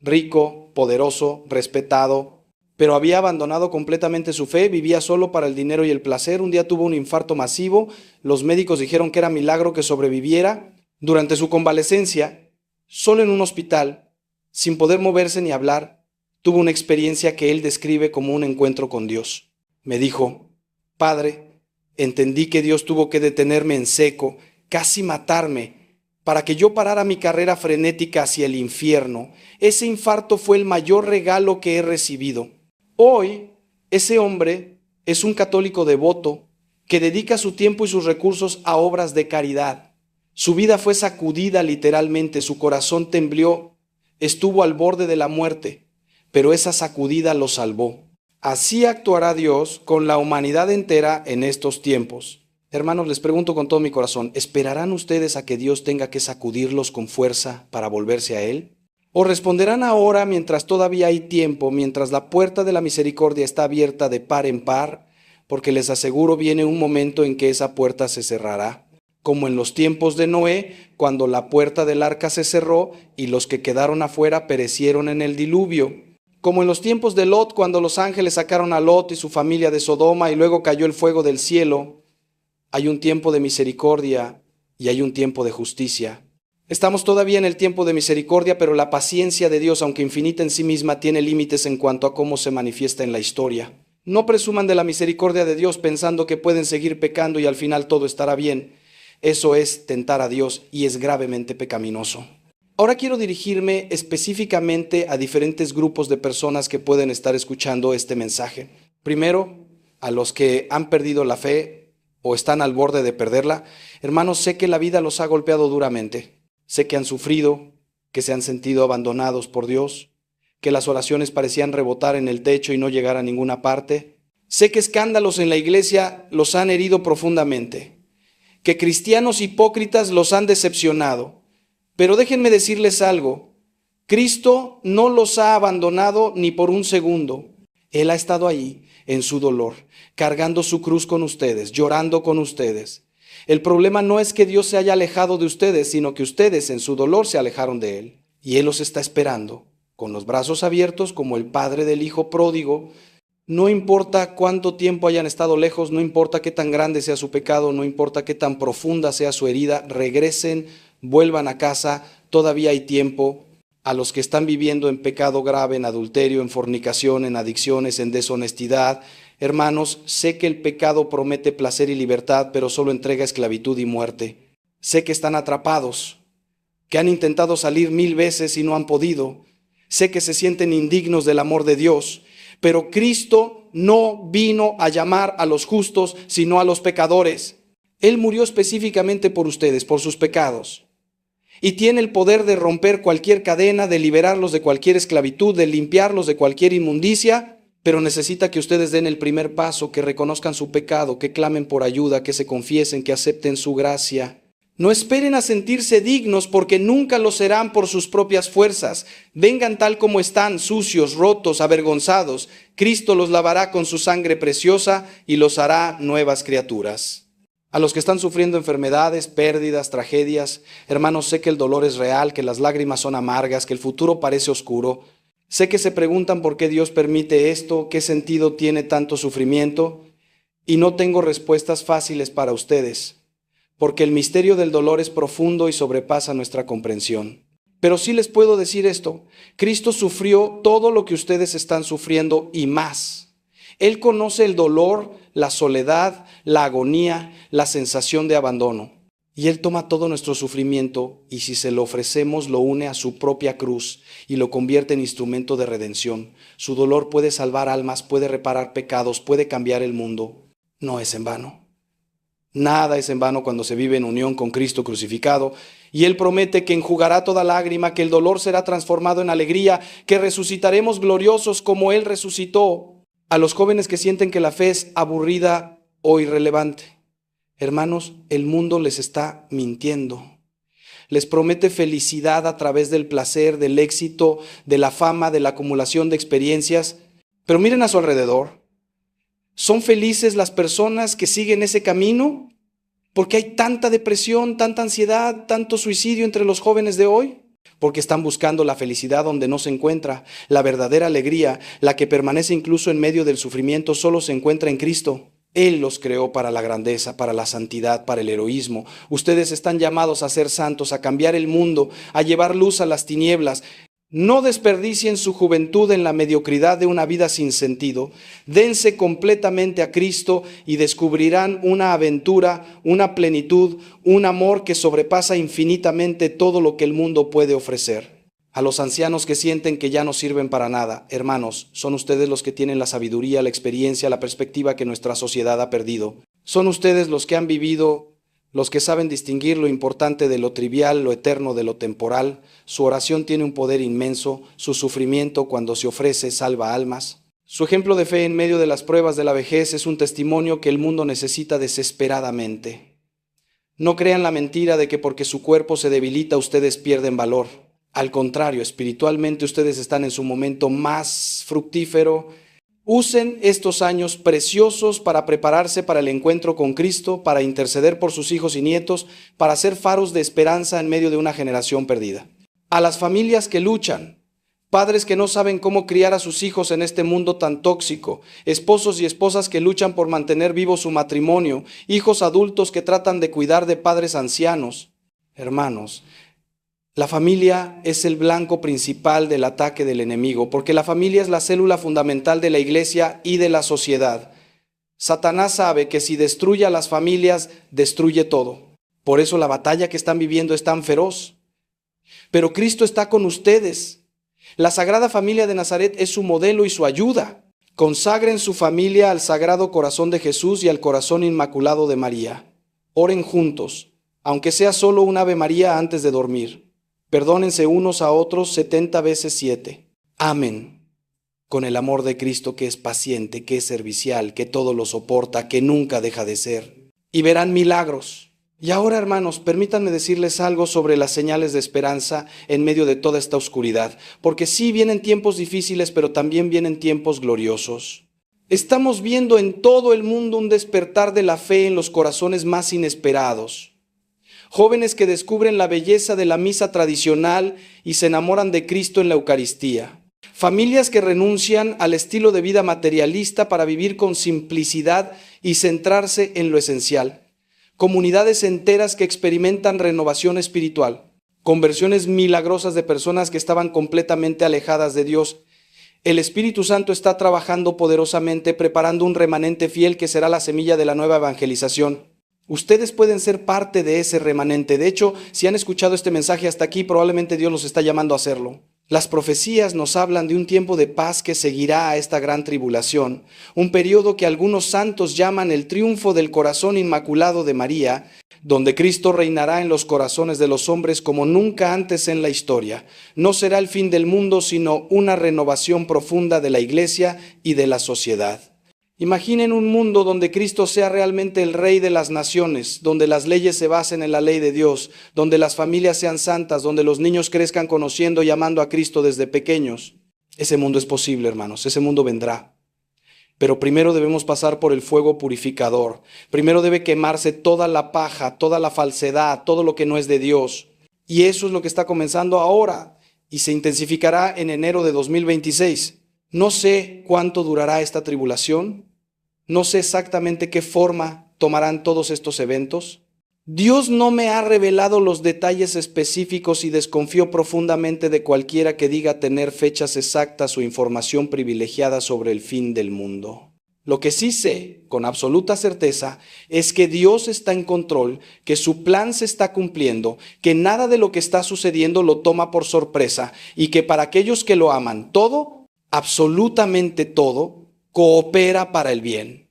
Rico, poderoso, respetado, pero había abandonado completamente su fe, vivía solo para el dinero y el placer. Un día tuvo un infarto masivo, los médicos dijeron que era milagro que sobreviviera. Durante su convalecencia, solo en un hospital, sin poder moverse ni hablar, tuvo una experiencia que él describe como un encuentro con Dios. Me dijo: Padre, entendí que Dios tuvo que detenerme en seco, casi matarme, para que yo parara mi carrera frenética hacia el infierno. Ese infarto fue el mayor regalo que he recibido. Hoy, ese hombre es un católico devoto que dedica su tiempo y sus recursos a obras de caridad. Su vida fue sacudida literalmente, su corazón tembló, estuvo al borde de la muerte, pero esa sacudida lo salvó. Así actuará Dios con la humanidad entera en estos tiempos. Hermanos, les pregunto con todo mi corazón, ¿esperarán ustedes a que Dios tenga que sacudirlos con fuerza para volverse a Él? ¿O responderán ahora mientras todavía hay tiempo, mientras la puerta de la misericordia está abierta de par en par? Porque les aseguro viene un momento en que esa puerta se cerrará, como en los tiempos de Noé, cuando la puerta del arca se cerró y los que quedaron afuera perecieron en el diluvio. Como en los tiempos de Lot, cuando los ángeles sacaron a Lot y su familia de Sodoma y luego cayó el fuego del cielo. Hay un tiempo de misericordia y hay un tiempo de justicia. Estamos todavía en el tiempo de misericordia, pero la paciencia de Dios, aunque infinita en sí misma, tiene límites en cuanto a cómo se manifiesta en la historia. No presuman de la misericordia de Dios pensando que pueden seguir pecando y al final todo estará bien. Eso es tentar a Dios y es gravemente pecaminoso. Ahora quiero dirigirme específicamente a diferentes grupos de personas que pueden estar escuchando este mensaje. Primero, a los que han perdido la fe o están al borde de perderla. Hermanos, sé que la vida los ha golpeado duramente. Sé que han sufrido, que se han sentido abandonados por Dios, que las oraciones parecían rebotar en el techo y no llegar a ninguna parte. Sé que escándalos en la iglesia los han herido profundamente, que cristianos hipócritas los han decepcionado. Pero déjenme decirles algo, Cristo no los ha abandonado ni por un segundo. Él ha estado ahí en su dolor, cargando su cruz con ustedes, llorando con ustedes. El problema no es que Dios se haya alejado de ustedes, sino que ustedes en su dolor se alejaron de Él. Y Él los está esperando, con los brazos abiertos como el padre del hijo pródigo. No importa cuánto tiempo hayan estado lejos, no importa qué tan grande sea su pecado, no importa qué tan profunda sea su herida, regresen, vuelvan a casa, todavía hay tiempo. A los que están viviendo en pecado grave, en adulterio, en fornicación, en adicciones, en deshonestidad, hermanos, sé que el pecado promete placer y libertad, pero solo entrega esclavitud y muerte. Sé que están atrapados, que han intentado salir 1000 veces y no han podido. Sé que se sienten indignos del amor de Dios, pero Cristo no vino a llamar a los justos, sino a los pecadores. Él murió específicamente por ustedes, por sus pecados. Y tiene el poder de romper cualquier cadena, de liberarlos de cualquier esclavitud, de limpiarlos de cualquier inmundicia, pero necesita que ustedes den el primer paso, que reconozcan su pecado, que clamen por ayuda, que se confiesen, que acepten su gracia. No esperen a sentirse dignos, porque nunca lo serán por sus propias fuerzas. Vengan tal como están, sucios, rotos, avergonzados. Cristo los lavará con su sangre preciosa y los hará nuevas criaturas. A los que están sufriendo enfermedades, pérdidas, tragedias, hermanos, sé que el dolor es real, que las lágrimas son amargas, que el futuro parece oscuro. Sé que se preguntan por qué Dios permite esto, qué sentido tiene tanto sufrimiento, y no tengo respuestas fáciles para ustedes, porque el misterio del dolor es profundo y sobrepasa nuestra comprensión. Pero sí les puedo decir esto, Cristo sufrió todo lo que ustedes están sufriendo y más. Él conoce el dolor, la soledad, la agonía, la sensación de abandono. Y Él toma todo nuestro sufrimiento y si se lo ofrecemos lo une a su propia cruz y lo convierte en instrumento de redención. Su dolor puede salvar almas, puede reparar pecados, puede cambiar el mundo. No es en vano. Nada es en vano cuando se vive en unión con Cristo crucificado. Y Él promete que enjugará toda lágrima, que el dolor será transformado en alegría, que resucitaremos gloriosos como Él resucitó. A los jóvenes que sienten que la fe es aburrida o irrelevante, hermanos, el mundo les está mintiendo. Les promete felicidad a través del placer, del éxito, de la fama, de la acumulación de experiencias. Pero miren a su alrededor. ¿Son felices las personas que siguen ese camino? ¿Porque hay tanta depresión, tanta ansiedad, tanto suicidio entre los jóvenes de hoy? Porque están buscando la felicidad donde no se encuentra. La verdadera alegría, la que permanece incluso en medio del sufrimiento, solo se encuentra en Cristo. Él los creó para la grandeza, para la santidad, para el heroísmo. Ustedes están llamados a ser santos, a cambiar el mundo, a llevar luz a las tinieblas. No desperdicien su juventud en la mediocridad de una vida sin sentido. Dense completamente a Cristo y descubrirán una aventura, una plenitud, un amor que sobrepasa infinitamente todo lo que el mundo puede ofrecer. A los ancianos que sienten que ya no sirven para nada, hermanos, son ustedes los que tienen la sabiduría, la experiencia, la perspectiva que nuestra sociedad ha perdido. Son ustedes los que han vivido, los que saben distinguir lo importante de lo trivial, lo eterno de lo temporal. Su oración tiene un poder inmenso, su sufrimiento cuando se ofrece salva almas. Su ejemplo de fe en medio de las pruebas de la vejez es un testimonio que el mundo necesita desesperadamente. No crean la mentira de que porque su cuerpo se debilita ustedes pierden valor. Al contrario, espiritualmente ustedes están en su momento más fructífero. Usen estos años preciosos para prepararse para el encuentro con Cristo, para interceder por sus hijos y nietos, para ser faros de esperanza en medio de una generación perdida. A las familias que luchan, padres que no saben cómo criar a sus hijos en este mundo tan tóxico, esposos y esposas que luchan por mantener vivo su matrimonio, hijos adultos que tratan de cuidar de padres ancianos. Hermanos, la familia es el blanco principal del ataque del enemigo, porque la familia es la célula fundamental de la iglesia y de la sociedad. Satanás sabe que si destruye a las familias, destruye todo. Por eso la batalla que están viviendo es tan feroz. Pero Cristo está con ustedes. La Sagrada Familia de Nazaret es su modelo y su ayuda. Consagren su familia al Sagrado Corazón de Jesús y al Corazón Inmaculado de María. Oren juntos, aunque sea solo un Ave María antes de dormir. Perdónense unos a otros 70 veces 7. Amen. Con el amor de Cristo que es paciente, que es servicial, que todo lo soporta, que nunca deja de ser. Y verán milagros. Y ahora, hermanos, permítanme decirles algo sobre las señales de esperanza en medio de toda esta oscuridad. Porque sí vienen tiempos difíciles, pero también vienen tiempos gloriosos. Estamos viendo en todo el mundo un despertar de la fe en los corazones más inesperados. Jóvenes que descubren la belleza de la misa tradicional y se enamoran de Cristo en la Eucaristía. Familias que renuncian al estilo de vida materialista para vivir con simplicidad y centrarse en lo esencial. Comunidades enteras que experimentan renovación espiritual. Conversiones milagrosas de personas que estaban completamente alejadas de Dios. El Espíritu Santo está trabajando poderosamente, preparando un remanente fiel que será la semilla de la nueva evangelización. Ustedes pueden ser parte de ese remanente. De hecho, si han escuchado este mensaje hasta aquí, probablemente Dios los está llamando a hacerlo. Las profecías nos hablan de un tiempo de paz que seguirá a esta gran tribulación, un periodo que algunos santos llaman el triunfo del corazón inmaculado de María, donde Cristo reinará en los corazones de los hombres como nunca antes en la historia. No será el fin del mundo, sino una renovación profunda de la iglesia y de la sociedad. Imaginen un mundo donde Cristo sea realmente el Rey de las naciones, donde las leyes se basen en la ley de Dios, donde las familias sean santas, donde los niños crezcan conociendo y amando a Cristo desde pequeños. Ese mundo es posible, hermanos, ese mundo vendrá. Pero primero debemos pasar por el fuego purificador. Primero debe quemarse toda la paja, toda la falsedad, todo lo que no es de Dios. Y eso es lo que está comenzando ahora y se intensificará en enero de 2026. No sé cuánto durará esta tribulación, no sé exactamente qué forma tomarán todos estos eventos. Dios no me ha revelado los detalles específicos y desconfío profundamente de cualquiera que diga tener fechas exactas o información privilegiada sobre el fin del mundo. Lo que sí sé con absoluta certeza es que Dios está en control, que su plan se está cumpliendo, que nada de lo que está sucediendo lo toma por sorpresa y que para aquellos que lo aman, todo, absolutamente todo, coopera para el bien.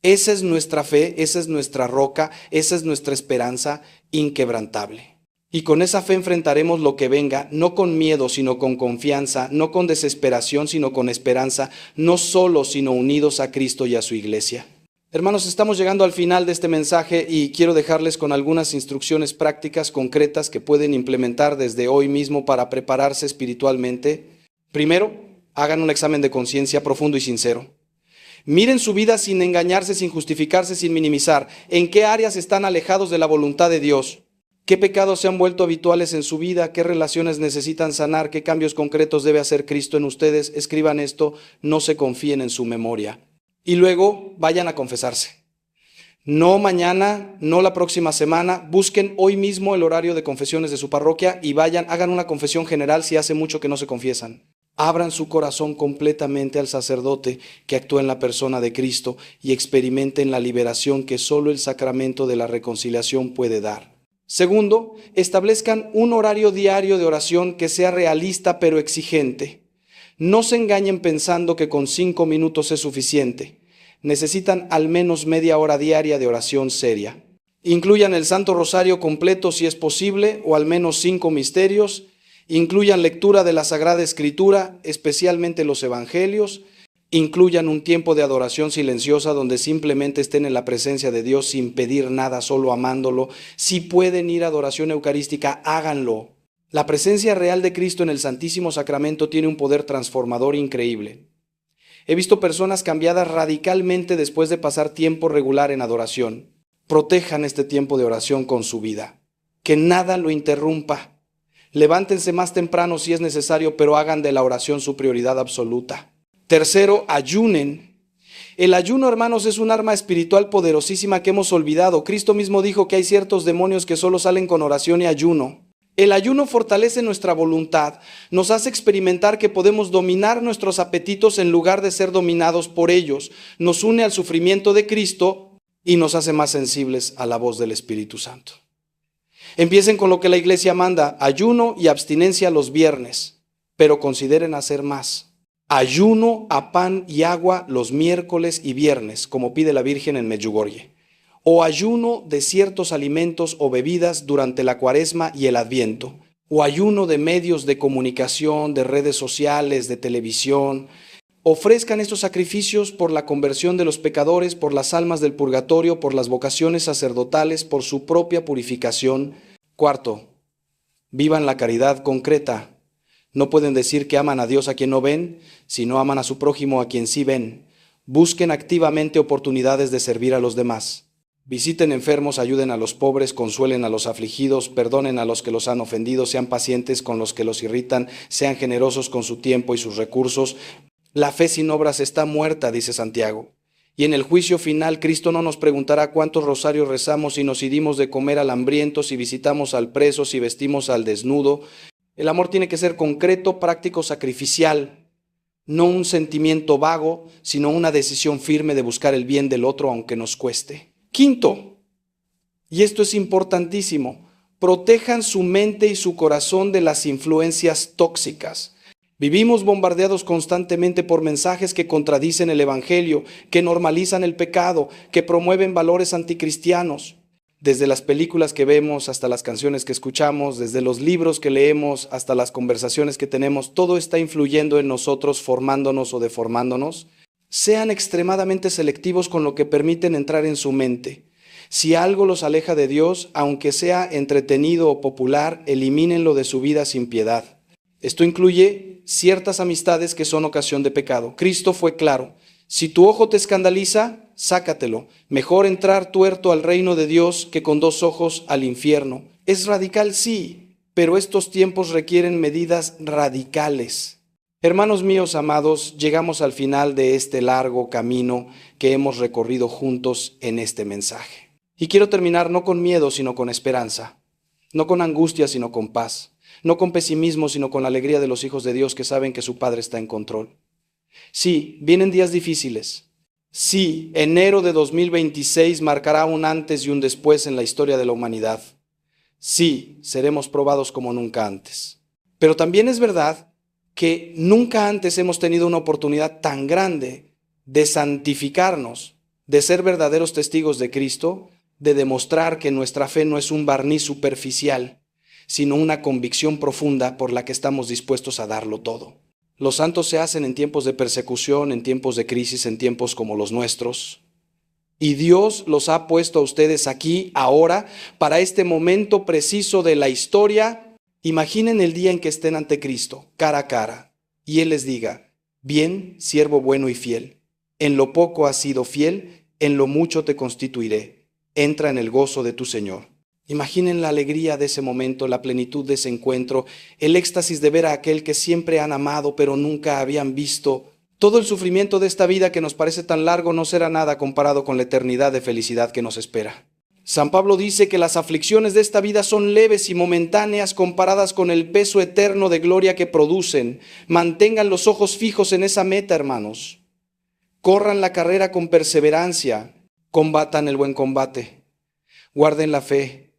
Esa es nuestra fe, esa es nuestra roca, esa es nuestra esperanza inquebrantable. Y con esa fe enfrentaremos lo que venga, no con miedo, sino con confianza, no con desesperación, sino con esperanza, no solos, sino unidos a Cristo y a su iglesia. Hermanos, estamos llegando al final de este mensaje y quiero dejarles con algunas instrucciones prácticas concretas que pueden implementar desde hoy mismo para prepararse espiritualmente. Primero, hagan un examen de conciencia profundo y sincero. Miren su vida sin engañarse, sin justificarse, sin minimizar. ¿En qué áreas están alejados de la voluntad de Dios? ¿Qué pecados se han vuelto habituales en su vida? ¿Qué relaciones necesitan sanar? ¿Qué cambios concretos debe hacer Cristo en ustedes? Escriban esto, no se confíen en su memoria. Y luego vayan a confesarse. No mañana, no la próxima semana. Busquen hoy mismo el horario de confesiones de su parroquia y vayan, hagan una confesión general si hace mucho que no se confiesan. Abran su corazón completamente al sacerdote que actúa en la persona de Cristo y experimenten la liberación que solo el sacramento de la reconciliación puede dar. Segundo, establezcan un horario diario de oración que sea realista pero exigente. No se engañen pensando que con 5 minutos es suficiente. Necesitan al menos media hora diaria de oración seria. Incluyan el Santo Rosario completo si es posible, o al menos 5 misterios. Incluyan lectura de la Sagrada Escritura, especialmente los Evangelios. Incluyan un tiempo de adoración silenciosa donde simplemente estén en la presencia de Dios sin pedir nada, solo amándolo. Si pueden ir a adoración eucarística, háganlo. La presencia real de Cristo en el Santísimo Sacramento tiene un poder transformador increíble. He visto personas cambiadas radicalmente después de pasar tiempo regular en adoración. Protejan este tiempo de oración con su vida. Que nada lo interrumpa. Levántense más temprano si es necesario, pero hagan de la oración su prioridad absoluta. Tercero, ayunen. El ayuno, hermanos, es un arma espiritual poderosísima que hemos olvidado. Cristo mismo dijo que hay ciertos demonios que solo salen con oración y ayuno. El ayuno fortalece nuestra voluntad, nos hace experimentar que podemos dominar nuestros apetitos en lugar de ser dominados por ellos, nos une al sufrimiento de Cristo y nos hace más sensibles a la voz del Espíritu Santo. Empiecen con lo que la Iglesia manda, ayuno y abstinencia los viernes, pero consideren hacer más. Ayuno a pan y agua los miércoles y viernes, como pide la Virgen en Medjugorje. O ayuno de ciertos alimentos o bebidas durante la Cuaresma y el Adviento, o ayuno de medios de comunicación, de redes sociales, de televisión. Ofrezcan estos sacrificios por la conversión de los pecadores, por las almas del purgatorio, por las vocaciones sacerdotales, por su propia purificación. Cuarto, vivan la caridad concreta. No pueden decir que aman a Dios a quien no ven, si no aman a su prójimo a quien sí ven. Busquen activamente oportunidades de servir a los demás. Visiten enfermos, ayuden a los pobres, consuelen a los afligidos, perdonen a los que los han ofendido, sean pacientes con los que los irritan, sean generosos con su tiempo y sus recursos. La fe sin obras está muerta, dice Santiago. Y en el juicio final, Cristo no nos preguntará cuántos rosarios rezamos, si nos dimos de comer al hambriento, si visitamos al preso, si vestimos al desnudo. El amor tiene que ser concreto, práctico, sacrificial. No un sentimiento vago, sino una decisión firme de buscar el bien del otro aunque nos cueste. Quinto, y esto es importantísimo, protejan su mente y su corazón de las influencias tóxicas. Vivimos bombardeados constantemente por mensajes que contradicen el Evangelio, que normalizan el pecado, que promueven valores anticristianos. Desde las películas que vemos hasta las canciones que escuchamos, desde los libros que leemos hasta las conversaciones que tenemos, todo está influyendo en nosotros, formándonos o deformándonos. Sean extremadamente selectivos con lo que permiten entrar en su mente. Si algo los aleja de Dios, aunque sea entretenido o popular, elimínenlo de su vida sin piedad. Esto incluye ciertas amistades que son ocasión de pecado. Cristo fue claro: si tu ojo te escandaliza, sácatelo. Mejor entrar tuerto al reino de Dios que con 2 ojos al infierno. Es radical, sí, pero estos tiempos requieren medidas radicales. Hermanos míos amados, llegamos al final de este largo camino que hemos recorrido juntos en este mensaje. Y quiero terminar no con miedo, sino con esperanza. No con angustia, sino con paz. No con pesimismo, sino con la alegría de los hijos de Dios que saben que su Padre está en control. Sí, vienen días difíciles. Sí, enero de 2026 marcará un antes y un después en la historia de la humanidad. Sí, seremos probados como nunca antes. Pero también es verdad que nunca antes hemos tenido una oportunidad tan grande de santificarnos, de ser verdaderos testigos de Cristo, de demostrar que nuestra fe no es un barniz superficial, sino una convicción profunda por la que estamos dispuestos a darlo todo. Los santos se hacen en tiempos de persecución, en tiempos de crisis, en tiempos como los nuestros. Y Dios los ha puesto a ustedes aquí, ahora, para este momento preciso de la historia. Imaginen el día en que estén ante Cristo, cara a cara, y Él les diga: bien, siervo bueno y fiel, en lo poco has sido fiel, en lo mucho te constituiré, entra en el gozo de tu Señor. Imaginen la alegría de ese momento, la plenitud de ese encuentro, el éxtasis de ver a aquel que siempre han amado pero nunca habían visto Todo el sufrimiento de esta vida que nos parece tan largo no será nada comparado con la eternidad de felicidad que nos espera. San Pablo dice que las aflicciones de esta vida son leves y momentáneas comparadas con el peso eterno de gloria que producen. Mantengan los ojos fijos en esa meta, hermanos. Corran la carrera con perseverancia, combatan el buen combate, guarden la fe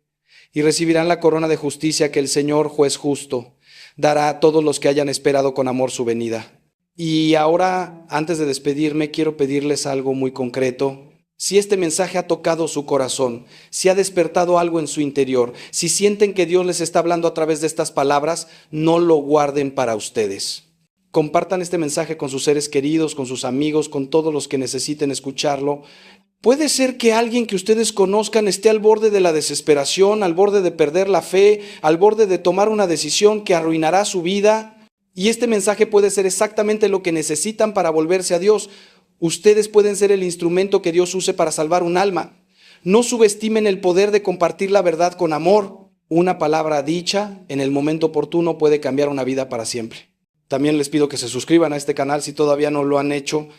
y recibirán la corona de justicia que el Señor, juez justo, dará a todos los que hayan esperado con amor su venida. Y ahora, antes de despedirme, quiero pedirles algo muy concreto. Si este mensaje ha tocado su corazón, si ha despertado algo en su interior, si sienten que Dios les está hablando a través de estas palabras, no lo guarden para ustedes. Compartan este mensaje con sus seres queridos, con sus amigos, con todos los que necesiten escucharlo. Puede ser que alguien que ustedes conozcan esté al borde de la desesperación, al borde de perder la fe, al borde de tomar una decisión que arruinará su vida. Y este mensaje puede ser exactamente lo que necesitan para volverse a Dios. Ustedes pueden ser el instrumento que Dios use para salvar un alma. No subestimen el poder de compartir la verdad con amor. Una palabra dicha en el momento oportuno puede cambiar una vida para siempre. También les pido que se suscriban a este canal si todavía no lo han hecho.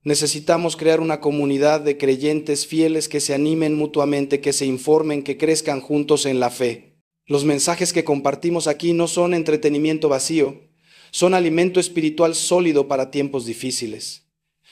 Necesitamos crear una comunidad de creyentes fieles que se animen mutuamente, que se informen, que crezcan juntos en la fe. Los mensajes que compartimos aquí no son entretenimiento vacío, son alimento espiritual sólido para tiempos difíciles.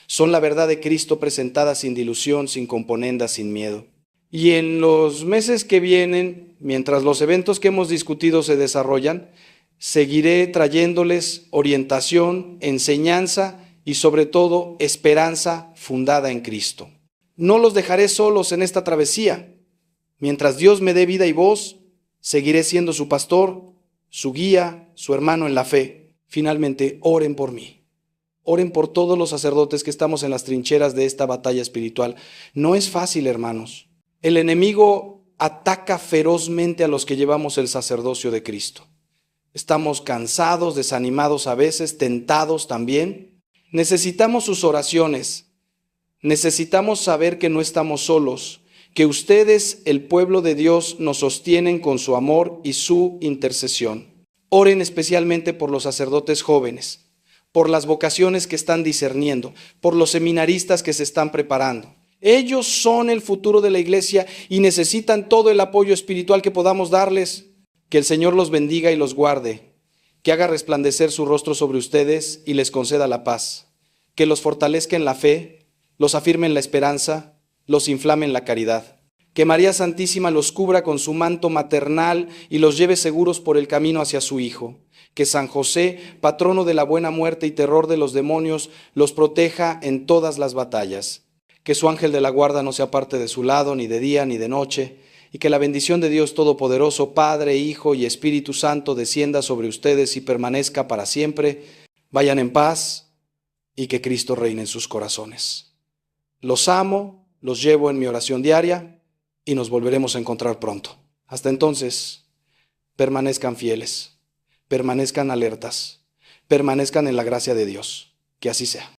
Son la verdad de Cristo presentada sin dilución, sin componendas, sin miedo. Y en los meses que vienen, mientras los eventos que hemos discutido se desarrollan, seguiré trayéndoles orientación, enseñanza y sobre todo esperanza fundada en Cristo. No los dejaré solos en esta travesía. Mientras Dios me dé vida y voz, seguiré siendo su pastor, su guía, su hermano en la fe. Finalmente, oren por mí. Oren por todos los sacerdotes que estamos en las trincheras de esta batalla espiritual. No es fácil, hermanos. El enemigo ataca ferozmente a los que llevamos el sacerdocio de Cristo. Estamos cansados, desanimados a veces, tentados también. Necesitamos sus oraciones. Necesitamos saber que no estamos solos, que ustedes, el pueblo de Dios, nos sostienen con su amor y su intercesión. Oren especialmente por los sacerdotes jóvenes, por las vocaciones que están discerniendo, por los seminaristas que se están preparando. Ellos son el futuro de la iglesia y necesitan todo el apoyo espiritual que podamos darles. Que el Señor los bendiga y los guarde, que haga resplandecer su rostro sobre ustedes y les conceda la paz, que los fortalezca en la fe, los afirme en la esperanza, los inflame en la caridad. Que María Santísima los cubra con su manto maternal y los lleve seguros por el camino hacia su Hijo. Que San José, patrono de la buena muerte y terror de los demonios, los proteja en todas las batallas. Que su ángel de la guarda no se aparte de su lado, ni de día ni de noche, y que la bendición de Dios Todopoderoso, Padre, Hijo y Espíritu Santo descienda sobre ustedes y permanezca para siempre. Vayan en paz y que Cristo reine en sus corazones. Los amo, los llevo en mi oración diaria y nos volveremos a encontrar pronto. Hasta entonces, permanezcan fieles, permanezcan alertas, permanezcan en la gracia de Dios. Que así sea.